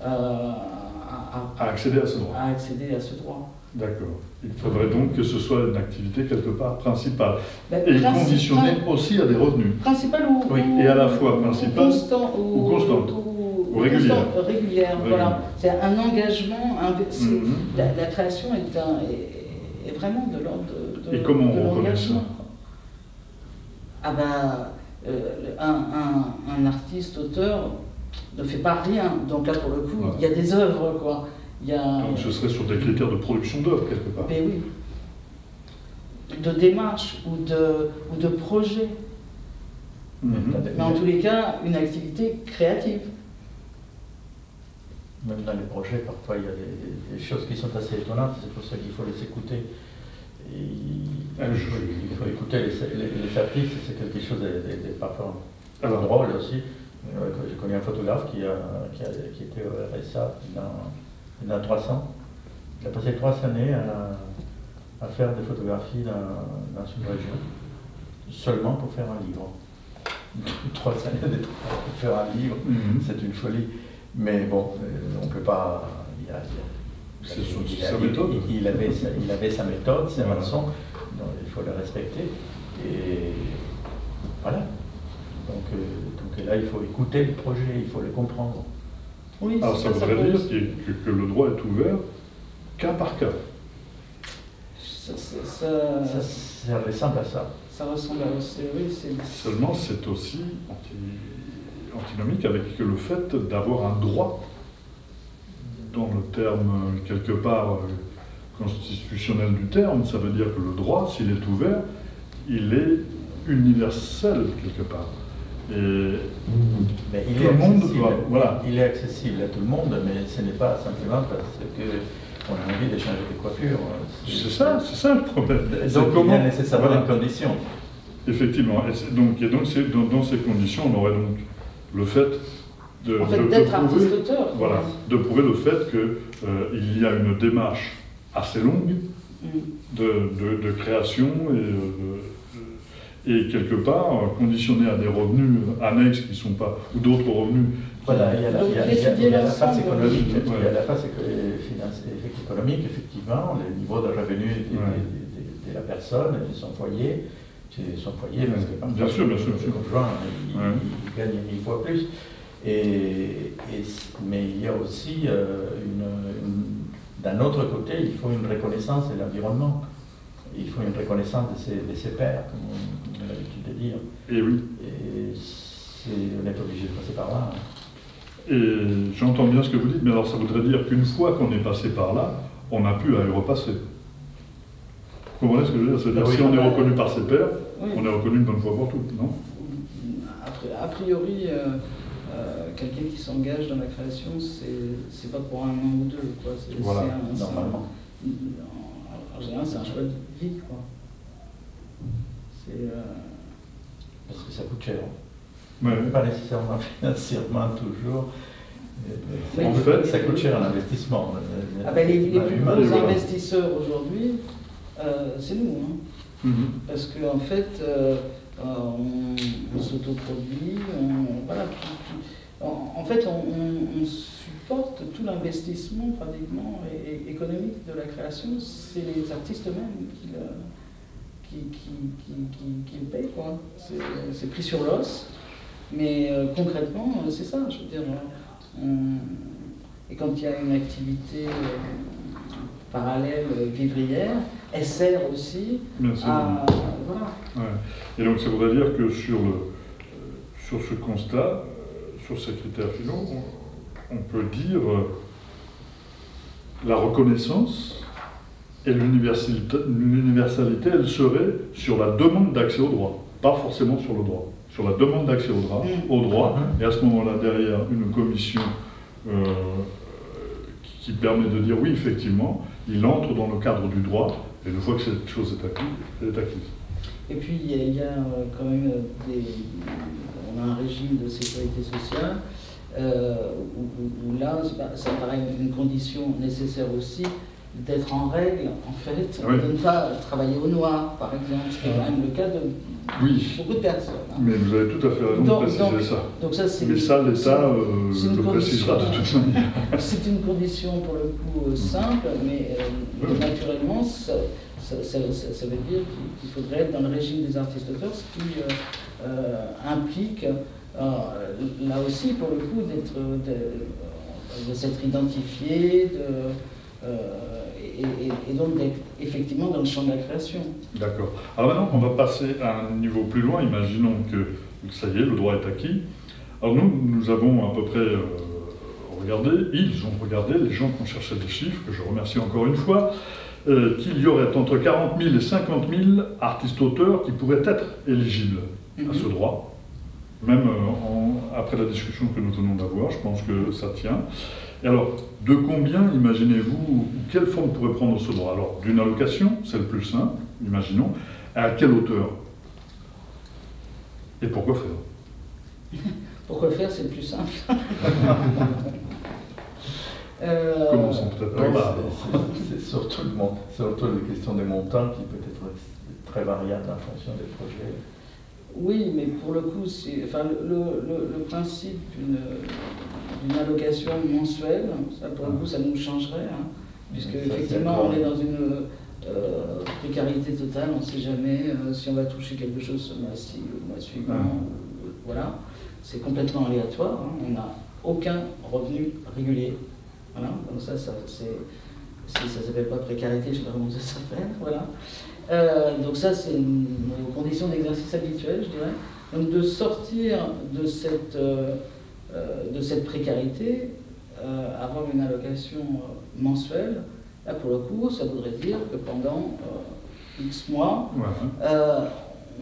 à accéder à ce droit. À accéder à ce droit. D'accord. Il faudrait donc que ce soit une activité quelque part principale. Ben, et conditionnée aussi à des revenus. Principale ou, et à la fois principale ou constante. Ou régulière. Régulière, voilà. C'est un engagement. La création est vraiment de l'ordre de et comment de on reconnaît ça? Ah ben, un artiste, auteur, ne fait pas rien. Donc là, pour le coup, il y a des œuvres, quoi. Donc ce serait sur des critères de production d'œuvres, quelque part. Mais oui. De démarche ou de projet. Mais en tous les cas, une activité créative. Même dans les projets, parfois, il y a des choses qui sont assez étonnantes, c'est pour ça qu'il faut les écouter. Il faut écouter les artistes, c'est quelque chose de parfois drôle aussi. Je connais un photographe qui était au RSA dans 300. Il a passé 3 années à faire des photographies dans une région, seulement pour faire un livre. 3 années pour faire un livre, c'est une folie. Mais bon, on ne peut pas... C'est sa méthode. Il avait sa méthode, ses façons, donc il faut le respecter. Et voilà. Donc là, il faut écouter le projet, il faut le comprendre. Oui, alors ça voudrait dire que le droit est ouvert cas par cas. Ça ressemble à ça. Ça ressemble à ça, oui. Seulement, c'est aussi antinomique avec le fait d'avoir un droit, dans le terme quelque part constitutionnel du terme. Ça veut dire que le droit, s'il est ouvert, il est universel quelque part. Mais il est accessible à tout le monde, mais ce n'est pas simplement parce qu'on a envie de changer de coiffure. C'est ça le problème. Donc il y a nécessairement une condition. Effectivement. Et donc dans ces conditions, on aurait donc le fait d'être artiste-auteur. Voilà, de prouver le fait qu'il y a une démarche assez longue de création et quelque part conditionnée à des revenus annexes qui ne sont pas, ou d'autres revenus. Voilà, il y a la face économique, il y a la face économique, effectivement, le niveau de revenu de la personne, de son foyer. Son foyer, parce que bien sûr, le conjoint, il gagne 1000 fois plus. Mais il y a aussi, d'un autre côté, il faut une reconnaissance de l'environnement. Il faut une reconnaissance de ses pairs, comme on a l'habitude de dire. Et oui. Et on est obligé de passer par là. Et j'entends bien ce que vous dites, mais alors ça voudrait dire qu'une fois qu'on est passé par là, on n'a plus à y repasser. Vous comprenez ce que je veux dire? C'est-à-dire si on est reconnu par ses pairs, on est reconnu une bonne fois pour toutes, non? A priori, quelqu'un qui s'engage dans la création, c'est pas pour un an ou deux, quoi. Voilà, normalement. En général, c'est un choix de vie, quoi. Parce que ça coûte cher. Ouais. Pas nécessairement financièrement toujours. En fait, ça coûte cher en investissement. Les plus gros investisseurs aujourd'hui, c'est nous. Hein. Parce qu'en fait, on s'autoproduit, voilà, En fait, on supporte tout l'investissement pratiquement économique de la création, c'est les artistes eux-mêmes qui le payent, quoi. C'est pris sur l'os, mais concrètement, c'est ça, je veux dire. Et quand il y a une activité parallèle, vivrière, elle sert aussi à... Voilà. Ouais. Et donc ça voudrait dire que sur ce constat, sur ces critères finaux, on peut dire la reconnaissance et l'universalité, elle serait sur la demande d'accès au droit, pas forcément sur le droit. Sur la demande d'accès au droit, et à ce moment-là, derrière, une commission qui permet de dire oui, effectivement, il entre dans le cadre du droit, et une fois que cette chose est acquise, elle est acquise. Et puis, il y a quand même on a un régime de sécurité sociale où là, ça paraît une condition nécessaire aussi d'être en règle, en fait, oui. de ne pas travailler au noir, par exemple, ce qui est quand même le cas de beaucoup de personnes. Hein. Mais vous avez tout à fait raison de préciser ça. Donc ça, mais ça, l'État le précisera de toute manière. C'est une condition, pour le coup, simple, mais naturellement, ça veut dire qu'il faudrait être dans le régime des artistes-auteurs, ce qui implique, là aussi, pour le coup, de s'être identifié, et donc d'être effectivement dans le champ de la création. D'accord. Alors maintenant, on va passer à un niveau plus loin. Imaginons que ça y est, le droit est acquis. Alors nous avons à peu près regardé, ils ont regardé, les gens qui ont cherché des chiffres, que je remercie encore une fois, qu'il y aurait entre 40 000 et 50 000 artistes-auteurs qui pourraient être éligibles à ce droit. Même après la discussion que nous venons d'avoir, je pense que ça tient. Et alors, de combien, imaginez-vous, quelle forme pourrait prendre ce droit? Alors, d'une allocation, c'est le plus simple, imaginons. À quelle hauteur? Et pourquoi faire? Pourquoi faire, c'est le plus simple. Commençons peut-être par là. C'est surtout la question des montants qui peut être très variable en fonction des projets. Oui, mais pour le coup, le principe d'une allocation mensuelle, ça, pour le coup, ça nous changerait, hein, puisque effectivement, on est dans une précarité totale, on ne sait jamais si on va toucher quelque chose ce mois-ci ou le mois suivant. Voilà, c'est complètement aléatoire, hein, on n'a aucun revenu régulier. Voilà, donc ça s'appelle pas précarité, je ne sais pas comment ça s'appelle, voilà. Donc ça, c'est nos conditions d'exercice habituelles, je dirais. Donc de sortir de cette précarité, avoir une allocation mensuelle, là pour le coup, ça voudrait dire que pendant X mois,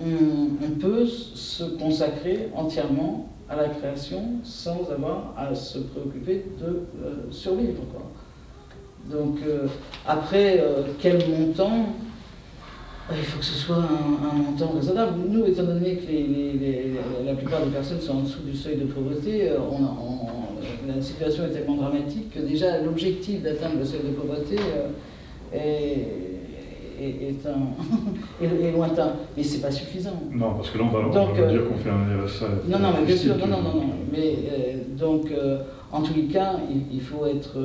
on peut se consacrer entièrement à la création sans avoir à se préoccuper de survivre, quoi. Donc après, quel montant? Il faut que ce soit un montant raisonnable. Nous, étant donné que la plupart des personnes sont en dessous du seuil de pauvreté, la situation est tellement dramatique que déjà l'objectif d'atteindre le seuil de pauvreté est lointain. Mais c'est pas suffisant. Non, parce que là, on va dire qu'on fait un RSA. Non, mais bien sûr, non. Mais donc, en tous les cas, il faut être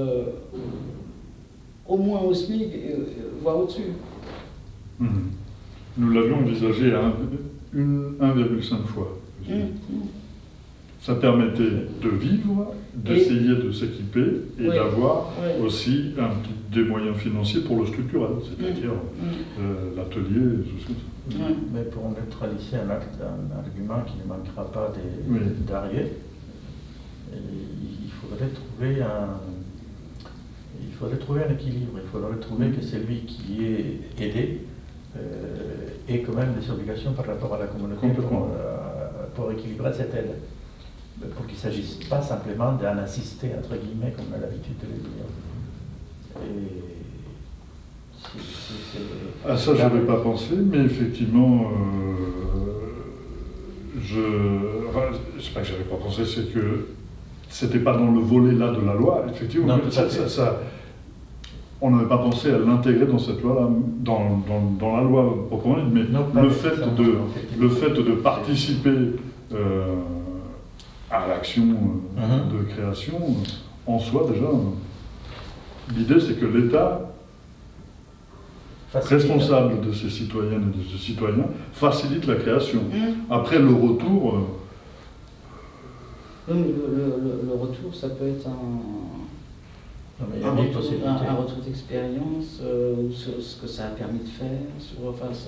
au moins au SMIC, voire au-dessus. Nous l'avions envisagé à 1,5 fois. Ça permettait de vivre, d'essayer de s'équiper et d'avoir aussi des moyens financiers pour le structurel, c'est-à-dire l'atelier et tout ça. Mais pour neutraliser un argument qui ne manquera pas d'arrière, il faudrait trouver un équilibre. Il faudrait trouver que celui qui est aidé ait quand même des obligations par rapport à la communauté pour équilibrer cette aide. Pour qu'il ne s'agisse pas simplement d'en assister, entre guillemets, comme on a l'habitude de le dire. À ça, je n'avais pas pensé, mais effectivement, c'est pas que j'avais pas pensé, c'est que c'était pas dans le volet là de la loi, effectivement. Non, on n'avait pas pensé à l'intégrer dans cette loi-là, dans la loi proprement dite, mais le fait de participer à l'action de création, en soi déjà, l'idée c'est que l'État, responsable de ses citoyennes et de ses citoyens, facilite la création. Après le retour... Le retour, ça peut être un retour d'expérience, sur ce que ça a permis de faire,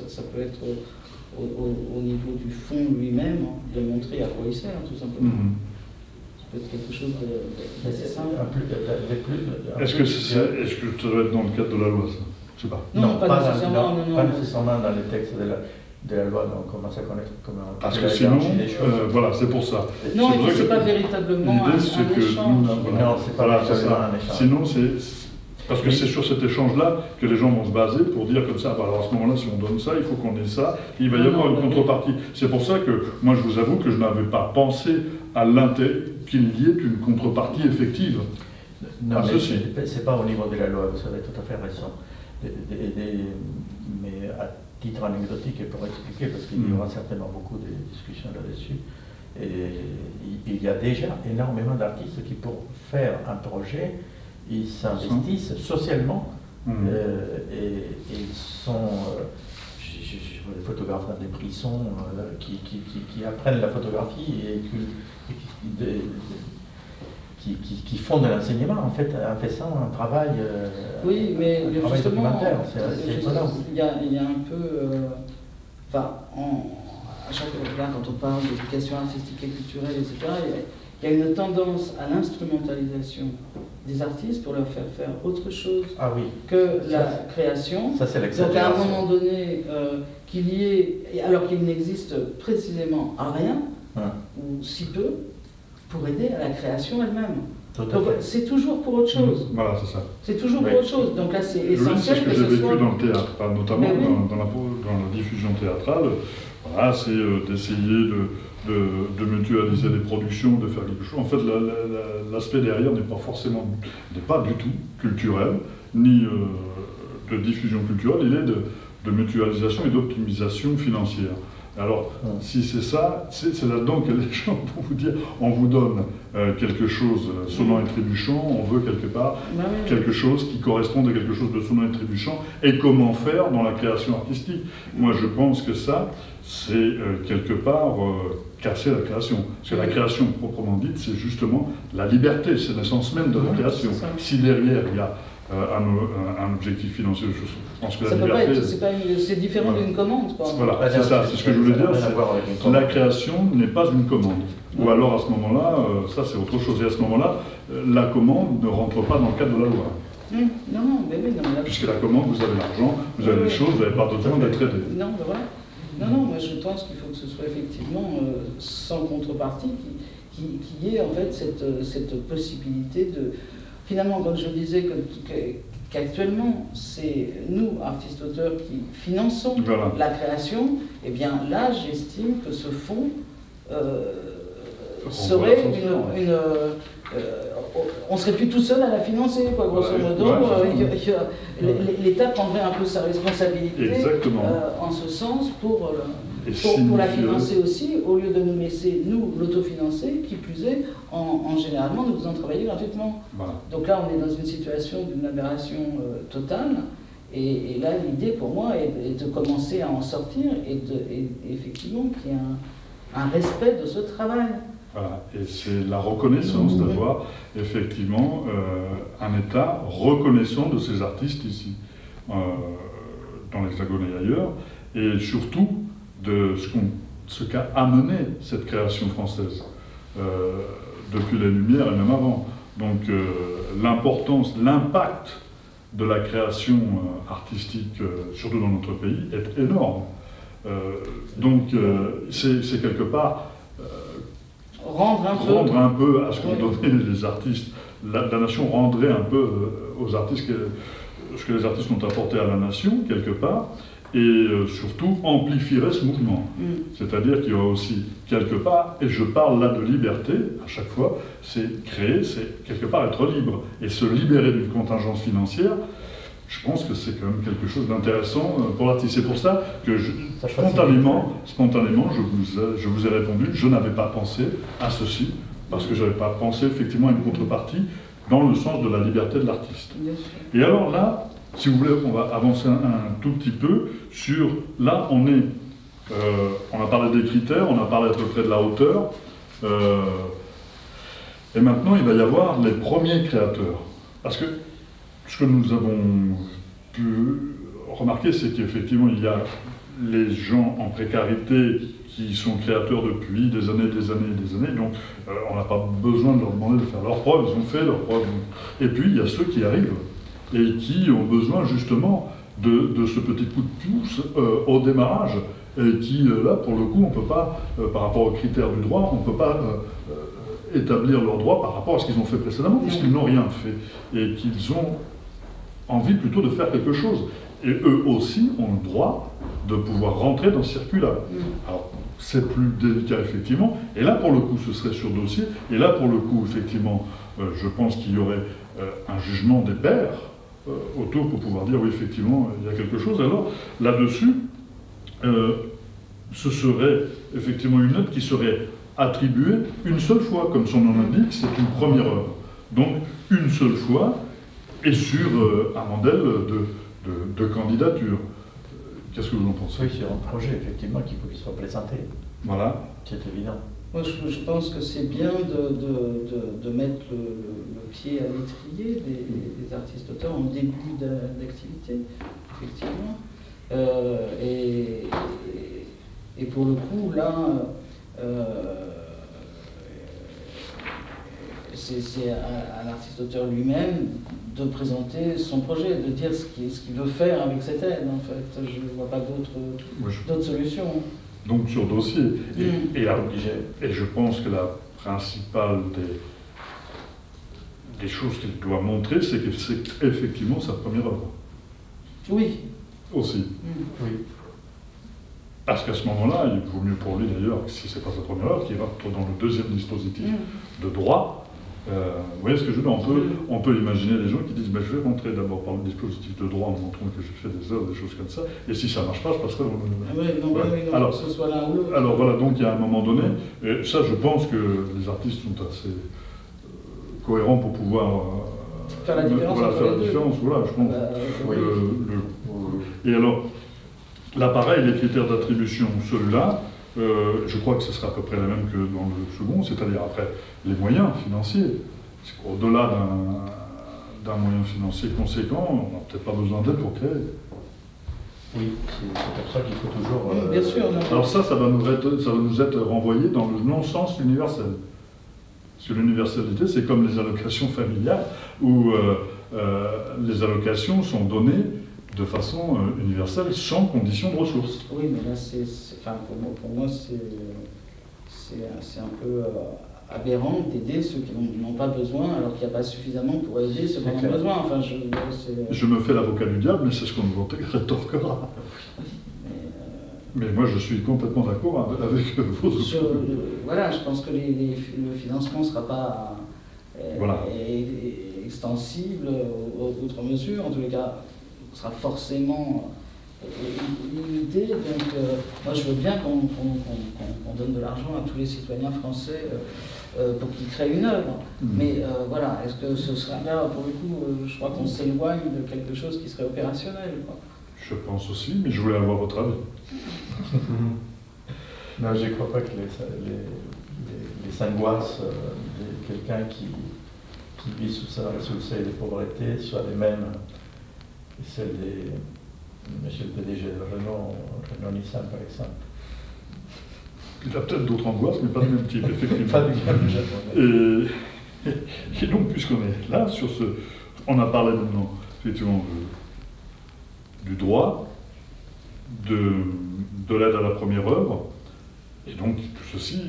ça peut être au niveau du fond lui-même, de montrer à quoi il sert, tout simplement. Ça peut être quelque chose d'assez simple. Est-ce que ça doit être dans le cadre de la loi, ça? Je sais pas. Non, pas nécessairement. Pas nécessairement dans les textes de la loi, donc on commence à connaître comment... Parce que sinon, voilà, c'est pour ça. Non, c'est pas véritablement un échange. Non, c'est pas véritablement un échange. Sinon, c'est... Parce que c'est sur cet échange-là que les gens vont se baser pour dire comme ça, bah alors à ce moment-là, si on donne ça, il faut qu'on ait ça, il va y avoir une contrepartie. C'est pour ça que, moi je vous avoue que je n'avais pas pensé à qu'il y ait une contrepartie effective. Non, mais c'est pas au niveau de la loi, vous avez tout à fait raison. Mais à titre anecdotique et pour expliquer, parce qu'il y aura certainement beaucoup de discussions là-dessus, il y a déjà énormément d'artistes qui, pour faire un projet, ils s'investissent socialement et ils sont... je vois des photographes dans des prisons qui apprennent la photographie et qui font de l'enseignement, en fait, en faisant un travail, oui, mais justement, documentaire. C'est étonnant. Il y a un peu... à chaque fois, quand on parle d'éducation artistique et culturelle, etc., il y a une tendance à l'instrumentalisation des artistes pour leur faire faire autre chose que la création. Ça, c'est donc à un moment donné, qu'il y ait, alors qu'il n'existe précisément rien, ou si peu, pour aider à la création elle-même. Donc c'est toujours pour autre chose. Voilà, c'est ça. C'est toujours pour autre chose. Donc là, c'est essentiel. C'est ce que j'ai vécu dans le théâtre, notamment dans la diffusion théâtrale. Voilà, c'est d'essayer de mutualiser les productions, de faire quelque chose. En fait, l'aspect derrière n'est pas du tout culturel, ni de diffusion culturelle, il est de mutualisation et d'optimisation financière. Alors, si c'est ça, c'est là-dedans que les gens vont vous dire, on vous donne quelque chose sonnant et trébuchant, on veut quelque part quelque chose qui corresponde à quelque chose de sonnant et trébuchant, et comment faire dans la création artistique. Moi, je pense que ça, c'est quelque part casser la création. Parce que la création proprement dite, c'est justement la liberté, c'est l'essence même de la création. Si derrière, il y a un objectif financier, je pense que la liberté... C'est différent d'une commande. Voilà, c'est ça, c'est ce que je voulais dire. La création n'est pas une commande. Ou alors à ce moment-là, ça c'est autre chose. Et à ce moment-là, la commande ne rentre pas dans le cadre de la loi. Non, puisque la commande, vous avez l'argent, vous avez les choses, vous n'avez pas besoin d'être aidé. Non, moi je pense qu'il faut que ce soit effectivement sans contrepartie, qu'il y ait en fait cette possibilité de... Finalement, comme je disais, qu'actuellement, c'est nous, artistes-auteurs, qui finançons la création, et bien là, j'estime que ce fonds serait on serait plus tout seul à la financer, quoi, grosso modo. L'État prendrait un peu sa responsabilité en ce sens pour la financer aussi, au lieu de nous laisser, nous, l'autofinancer, qui plus est, en généralement, nous faisons travailler gratuitement. Donc là, on est dans une situation d'une aberration totale, et là, l'idée pour moi est de commencer à en sortir, et effectivement qu'il y ait un respect de ce travail. Voilà, et c'est la reconnaissance d'avoir effectivement un État reconnaissant de ces artistes ici, dans l'Hexagone et ailleurs, et surtout de ce qu'a amené cette création française, depuis les Lumières et même avant. Donc l'importance, l'impact de la création artistique, surtout dans notre pays, est énorme. Donc c'est quelque part... rendre un peu à ce que donnaient les artistes. La nation rendrait un peu aux artistes ce que les artistes ont apporté à la nation, quelque part, et surtout amplifierait ce mouvement. C'est-à-dire qu'il y aura aussi, quelque part, et je parle là de liberté, à chaque fois, c'est créer, c'est quelque part être libre, et se libérer d'une contingence financière. Je pense que c'est quand même quelque chose d'intéressant pour l'artiste. C'est pour ça que spontanément, je vous ai répondu, je n'avais pas pensé à ceci parce que je n'avais pas pensé effectivement à une contrepartie dans le sens de la liberté de l'artiste. Et alors là, si vous voulez, on va avancer un tout petit peu sur, là on a parlé des critères, on a parlé à peu près de la hauteur, et maintenant il va y avoir les premiers créateurs. Parce que ce que nous avons pu remarquer, c'est qu'effectivement il y a les gens en précarité qui sont créateurs depuis des années, donc on n'a pas besoin de leur demander de faire leurs preuves, ils ont fait leurs preuves. Et puis il y a ceux qui arrivent et qui ont besoin justement de ce petit coup de pouce au démarrage, et qui, là, pour le coup, on ne peut pas, par rapport aux critères du droit, on ne peut pas établir leurs droits par rapport à ce qu'ils ont fait précédemment, puisqu'ils n'ont rien fait, et qu'ils ont envie plutôt de faire quelque chose. Et eux aussi ont le droit de pouvoir rentrer dans ce circuit-là. Alors, c'est plus délicat, effectivement, et là, pour le coup, ce serait sur dossier, et là, pour le coup, effectivement, je pense qu'il y aurait un jugement des pairs autour pour pouvoir dire, oui, effectivement, il y a quelque chose. Alors, là-dessus, ce serait effectivement une note qui serait attribuée une seule fois, comme son nom l'indique, c'est une première œuvre. Donc, une seule fois, et sur un modèle de candidature. Qu'est-ce que vous en pensez? Oui, c'est un projet, effectivement, qu'il faut qu'il soit présenté. Voilà. C'est évident. Moi, je pense que c'est bien de mettre le pied à l'étrier des artistes-auteurs en début d'activité, effectivement. Et pour le coup, là, c'est à l'artiste-auteur lui-même de présenter son projet, de dire ce qu'il veut faire avec cette aide, en fait. Je ne vois pas d'autres solutions. Donc sur dossier. Et je pense que la principale des choses qu'il doit montrer, c'est que c'est effectivement sa première œuvre. Oui. Aussi. Oui. Parce qu'à ce moment-là, il vaut mieux pour lui d'ailleurs, si ce n'est pas sa première œuvre, qu'il rentre dans le deuxième dispositif de droit. Vous voyez ce que je veux dire? On peut imaginer des gens qui disent je vais rentrer d'abord par le dispositif de droit en montrant que j'ai fait des œuvres, des choses comme ça, et si ça ne marche pas, je passerai dans le... Alors, que ce soit l'un ou l'autre. Alors voilà, donc il y a un moment donné, et ça je pense que les artistes sont assez cohérents pour pouvoir faire la différence. Voilà, je pense. Et alors, là pareil, les critères d'attribution, ceux-là, je crois que ce sera à peu près la même que dans le second, c'est-à-dire après les moyens financiers. Au-delà d'un moyen financier conséquent, on n'a peut-être pas besoin d'aide pour créer. Oui, c'est pour ça qu'il faut toujours... bien sûr. Alors ça va nous être renvoyé dans le non-sens universel. Parce que l'universalité, c'est comme les allocations familiales, où les allocations sont données de façon universelle, sans condition de ressources. Oui, mais là, pour moi, c'est un peu aberrant d'aider ceux qui n'ont pas besoin, alors qu'il n'y a pas suffisamment pour aider ceux qui en ont besoin. Enfin, je me fais l'avocat du diable, mais c'est ce qu'on nous rétorquera. Mais moi, je suis complètement d'accord avec vos opinions. Voilà, je pense que le financement ne sera pas extensible outre mesure. En tous les cas, sera forcément limité. Donc, moi, je veux bien qu'on donne de l'argent à tous les citoyens français pour qu'ils créent une œuvre. Mais voilà, est-ce que ce sera là, pour le coup, je crois qu'on s'éloigne de quelque chose qui serait opérationnel, quoi. Je pense aussi, mais je voulais avoir votre avis. Non, je ne crois pas que les angoisses de quelqu'un qui vit sous le seuil de pauvreté soient les mêmes que celles de monsieur le PDG de Renault-Nissan, par exemple. Il a peut-être d'autres angoisses, mais pas du même type, effectivement. Pas du même japonais. Et donc, puisqu'on est là, sur ce... On a parlé maintenant, effectivement, du droit, de l'aide à la première œuvre, et donc tout ceci,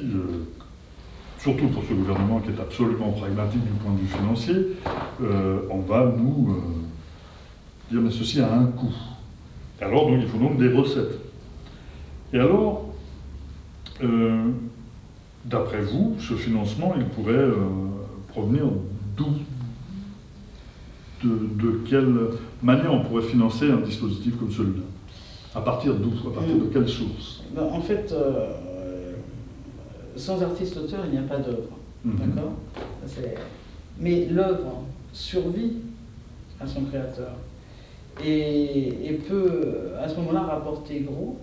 surtout pour ce gouvernement qui est absolument pragmatique du point de vue financier, on va nous dire mais ceci a un coût. Et alors donc il faut donc des recettes. Et alors, d'après vous, ce financement, il pourrait provenir d'où? De quelle manière on pourrait financer un dispositif comme celui-là? À partir d'où? À partir de quelle source? En fait, sans artiste-auteur, il n'y a pas d'œuvre. D'accord? Mais l'œuvre survit à son créateur et peut à ce moment-là rapporter gros,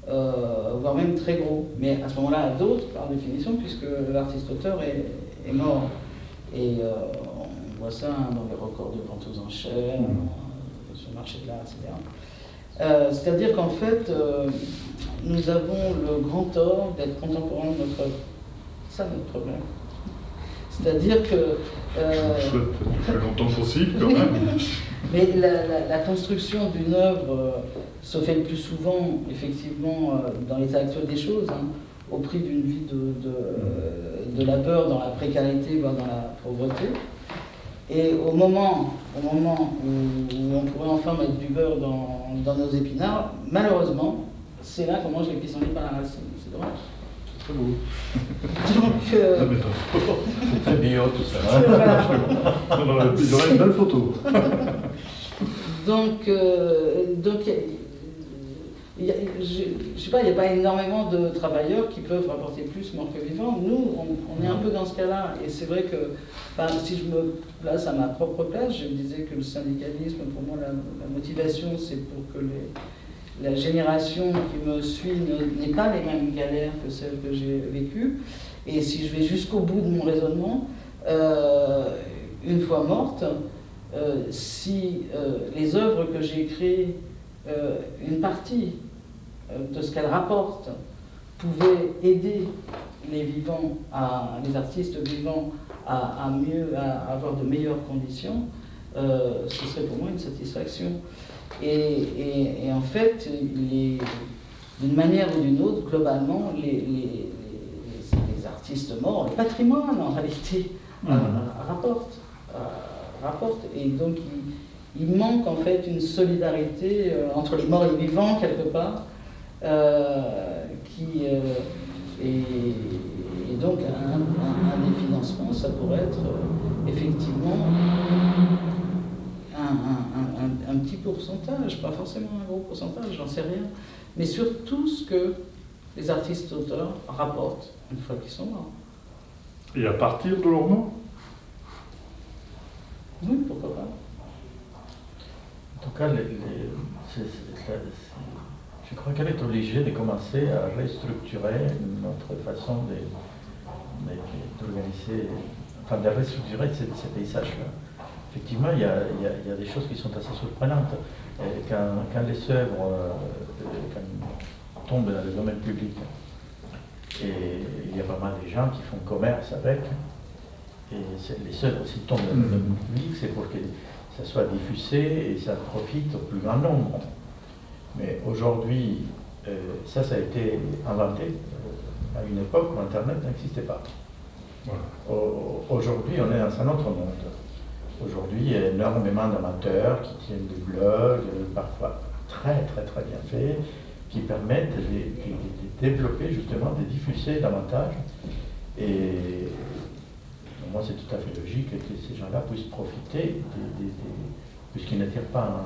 voire même très gros, mais à ce moment-là à d'autres par définition, puisque l'artiste-auteur est mort. Et on voit ça dans les records de vente aux enchères, sur le marché de l'art, etc. C'est-à-dire qu'en fait, nous avons le grand tort d'être contemporains de notre œuvre. C'est ça notre problème. C'est-à-dire que... Très longtemps possible quand même. Mais la construction d'une œuvre se fait le plus souvent, effectivement, dans l'état actuel des choses, hein, au prix d'une vie de labeur, dans la précarité, voire dans la pauvreté. Et au moment où on pourrait enfin mettre du beurre dans nos épinards, malheureusement, c'est là qu'on mange les pissenlits par la racine. C'est dommage. Très beau. Donc, c'est très bio tout ça. Il y aurait une belle photo. donc je sais pas, il n'y a pas énormément de travailleurs qui peuvent rapporter plus morts que vivants. Nous, on est un peu dans ce cas-là. Et c'est vrai que, si je me place à ma propre place, je me disais que le syndicalisme, pour moi, la motivation, c'est pour que la génération qui me suit n'ait pas les mêmes galères que celles que j'ai vécues. Et si je vais jusqu'au bout de mon raisonnement, une fois morte, si les œuvres que j'ai créées, une partie de ce qu'elles rapportent pouvait aider les vivants, les artistes vivants à avoir de meilleures conditions, ce serait pour moi une satisfaction. Et en fait, d'une manière ou d'une autre, globalement, les artistes morts, le patrimoine en réalité, rapporte. Et donc, il manque en fait une solidarité entre les morts et les vivants, quelque part, et donc un des financements, ça pourrait être effectivement un petit pourcentage, pas forcément un gros pourcentage, j'en sais rien, mais sur tout ce que les artistes-auteurs rapportent une fois qu'ils sont morts. Et à partir de leur mort? Oui, pourquoi pas. En tout cas, je crois qu'elle est obligée de commencer à restructurer notre façon d'organiser, enfin de restructurer ces paysages-là. Effectivement, il y a des choses qui sont assez surprenantes. Quand les œuvres tombent dans le domaine public, et il y a pas mal de gens qui font commerce avec, et les œuvres, s'ils tombent dans le domaine public, c'est pour que ça soit diffusé et ça profite au plus grand nombre. Mais aujourd'hui, ça a été inventé à une époque où Internet n'existait pas. Voilà. Aujourd'hui, on est dans un autre monde. Aujourd'hui, il y a énormément d'amateurs qui tiennent des blogs, parfois très bien faits, qui permettent de développer justement, de diffuser davantage. Et pour moi, c'est tout à fait logique que ces gens-là puissent profiter, puisqu'ils n'attirent pas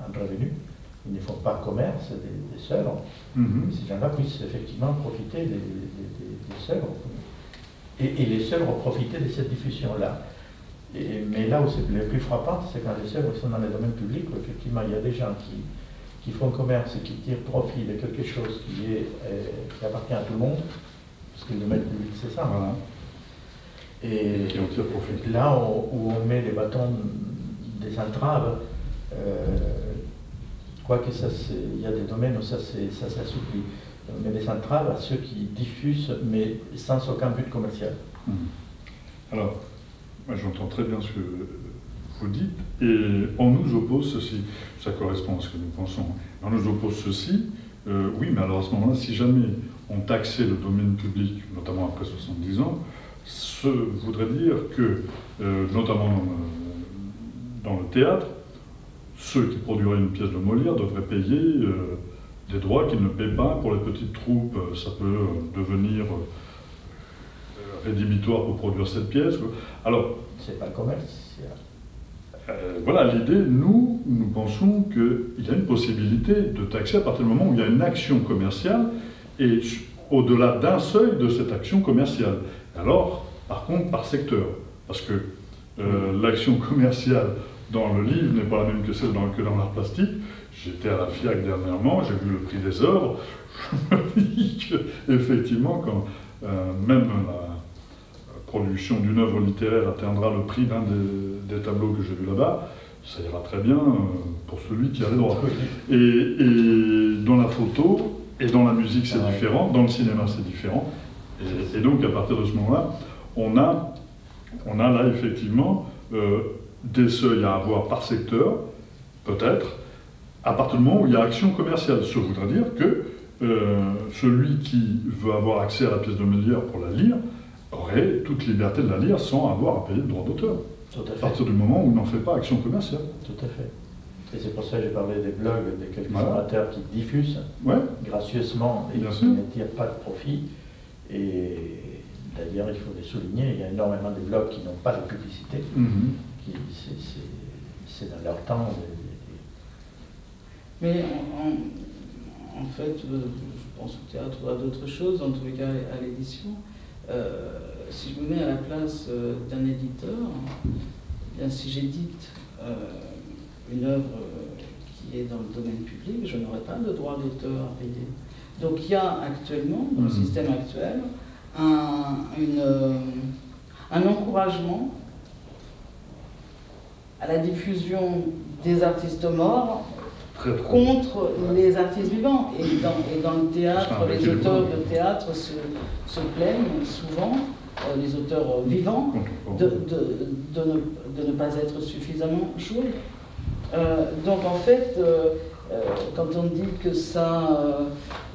un revenu, ils ne font pas commerce des œuvres, ces gens-là puissent effectivement profiter des œuvres. Et les œuvres profiter de cette diffusion-là. Mais là où c'est le plus frappant, c'est quand les œuvres sont dans le domaine public, où effectivement il y a des gens qui font commerce et qui tirent profit de quelque chose qui appartient à tout le monde, parce que le domaine public c'est ça. Voilà. Et on tire profit. Là où on met les bâtons des entraves, quoique il y a des domaines où ça s'assouplit. On met des entraves à ceux qui diffusent, mais sans aucun but commercial. Alors, moi j'entends très bien ce que vous dites, et on nous oppose ceci, ça correspond à ce que nous pensons, on nous oppose ceci, oui, mais alors à ce moment-là, si jamais on taxait le domaine public, notamment après 70 ans, ce voudrait dire que, notamment dans le théâtre, ceux qui produiraient une pièce de Molière devraient payer des droits qu'ils ne paient pas pour les petites troupes. Ça peut devenir rédhibitoire pour produire cette pièce. Alors, c'est pas le commerce. Voilà, l'idée, nous pensons qu'il y a une possibilité de taxer à partir du moment où il y a une action commerciale et au-delà d'un seuil de cette action commerciale. Alors, par contre, par secteur, parce que l'action commerciale dans le livre n'est pas la même que celle que dans l'art plastique. J'étais à la FIAC dernièrement, j'ai vu le prix des œuvres, je me dis qu'effectivement, quand même la production d'une œuvre littéraire atteindra le prix d'un des tableaux que j'ai vu là-bas, ça ira très bien pour celui qui a les droits. Et dans la photo et dans la musique, c'est différent, dans le cinéma, c'est différent. Et donc, à partir de ce moment-là, on a là, effectivement, des seuils à avoir par secteur, peut-être, à partir du moment où il y a action commerciale. Ça voudrait dire que celui qui veut avoir accès à la pièce de Molière pour la lire aurait toute liberté de la lire sans avoir à payer de droit d'auteur. À partir du moment où il n'en fait pas action commerciale. Tout à fait. Et c'est pour ça que j'ai parlé des blogs, des quelques amateurs qui diffusent gracieusement et qui ne tirent pas de profit. Et d'ailleurs, il faut les souligner, il y a énormément de blogs qui n'ont pas de publicité. C'est dans leur temps. Mais en fait, je pense au théâtre ou à d'autres choses, en tous les cas à l'édition, si je me mets à la place d'un éditeur, eh bien, si j'édite une œuvre qui est dans le domaine public, je n'aurai pas de droit d'auteur à payer. Donc il y a actuellement, dans le système actuel, un encouragement à la diffusion des artistes morts contre les artistes vivants. Et dans le théâtre, les auteurs de théâtre se plaignent souvent, les auteurs vivants, de ne pas être suffisamment joués. Donc en fait, quand on dit que ça,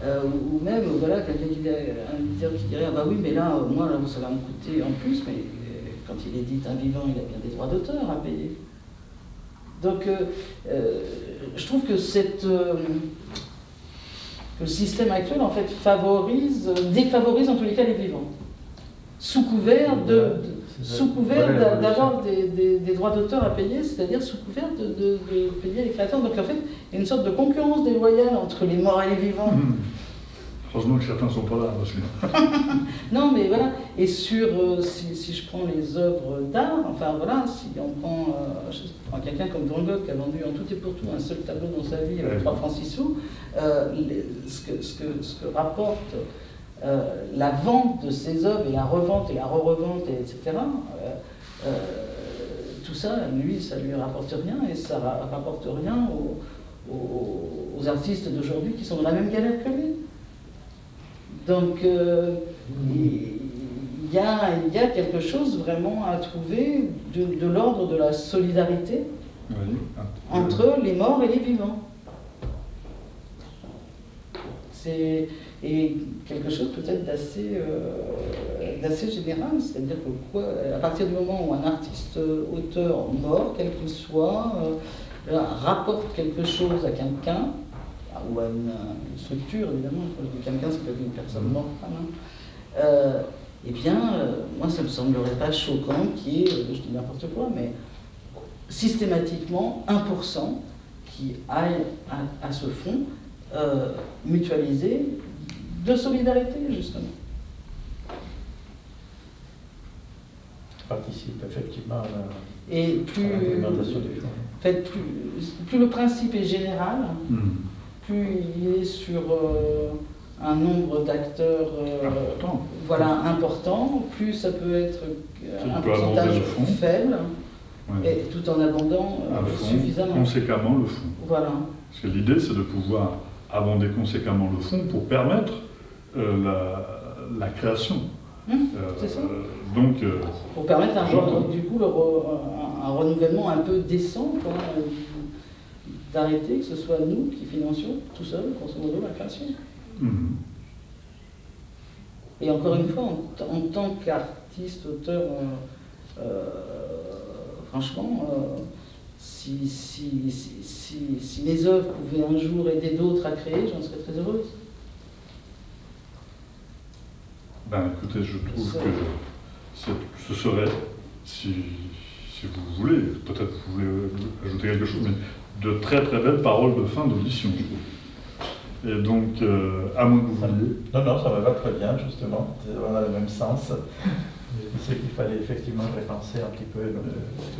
ou même voilà, un éditeur qui dirait ah bah oui mais là, moi là, ça va me coûter en plus, mais quand il édite un vivant, il a bien des droits d'auteur à payer. Donc je trouve que le système actuel en fait défavorise en tous les cas les vivants, sous couvert d'avoir des droits d'auteur à payer, c'est-à-dire sous couvert de payer les créateurs. Donc en fait, il y a une sorte de concurrence déloyale entre les morts et les vivants. Heureusement que certains ne sont pas là, parce que... Non, mais voilà. Et si je prends les œuvres d'art, enfin voilà, si on prend quelqu'un comme Van Gogh qui a vendu en tout et pour tout un seul tableau dans sa vie avec 3 francs 6 sous, ce que rapporte la vente de ces œuvres et la revente et la re-revente, etc., tout ça, lui, ça lui rapporte rien et ça rapporte rien aux artistes d'aujourd'hui qui sont dans la même galère que lui. Donc, il y a quelque chose vraiment à trouver de l'ordre de la solidarité entre les morts et les vivants. C'est quelque chose peut-être d'assez général, c'est-à-dire que à partir du moment où un artiste auteur mort, quel qu'il soit, rapporte quelque chose à quelqu'un, ou à une structure, évidemment, quand je dis quelqu'un, c'est peut-être une personne morte, eh bien, moi, ça ne me semblerait pas choquant qu'il y ait, je dis n'importe quoi, mais systématiquement 1% qui aille à ce fonds mutualisé de solidarité, justement. Participe effectivement à l'implémentation du fonds. En fait, plus le principe est général, plus il est sur un nombre d'acteurs important, plus ça peut être un pourcentage faible, et tout en abondant suffisamment. Conséquemment le fonds. Voilà. Parce que l'idée, c'est de pouvoir abonder conséquemment le fonds pour permettre la création. C'est ça. Donc, pour permettre du coup un renouvellement un peu décent, d'arrêter que ce soit nous qui financions tout seul, grosso modo, la création. Et encore une fois, en tant qu'artiste, auteur, franchement, si mes œuvres pouvaient un jour aider d'autres à créer, j'en serais très heureuse. Ben écoutez, je trouve que ce serait, si vous voulez, peut-être vous voulez ajouter quelque chose, mais de très très belles paroles de fin d'audition, je trouve. Et donc, à moins que vous vouliez... Non, ça me va très bien, justement. On a le même sens. Je disais qu'il fallait effectivement repenser un petit peu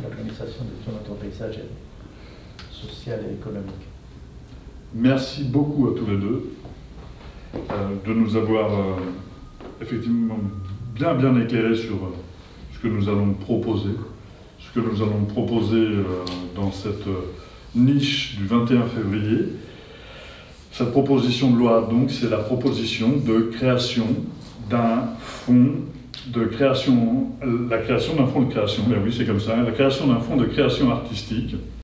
l'organisation de tout notre paysage social et économique. Merci beaucoup à tous les deux de nous avoir effectivement bien éclairé sur ce que nous allons proposer. Ce que nous allons proposer dans cette niche du 21 février. Cette proposition de loi, donc, c'est la proposition de création d'un fonds de création, la création d'un fonds de création, mais oui, c'est comme ça, la création d'un fonds de création artistique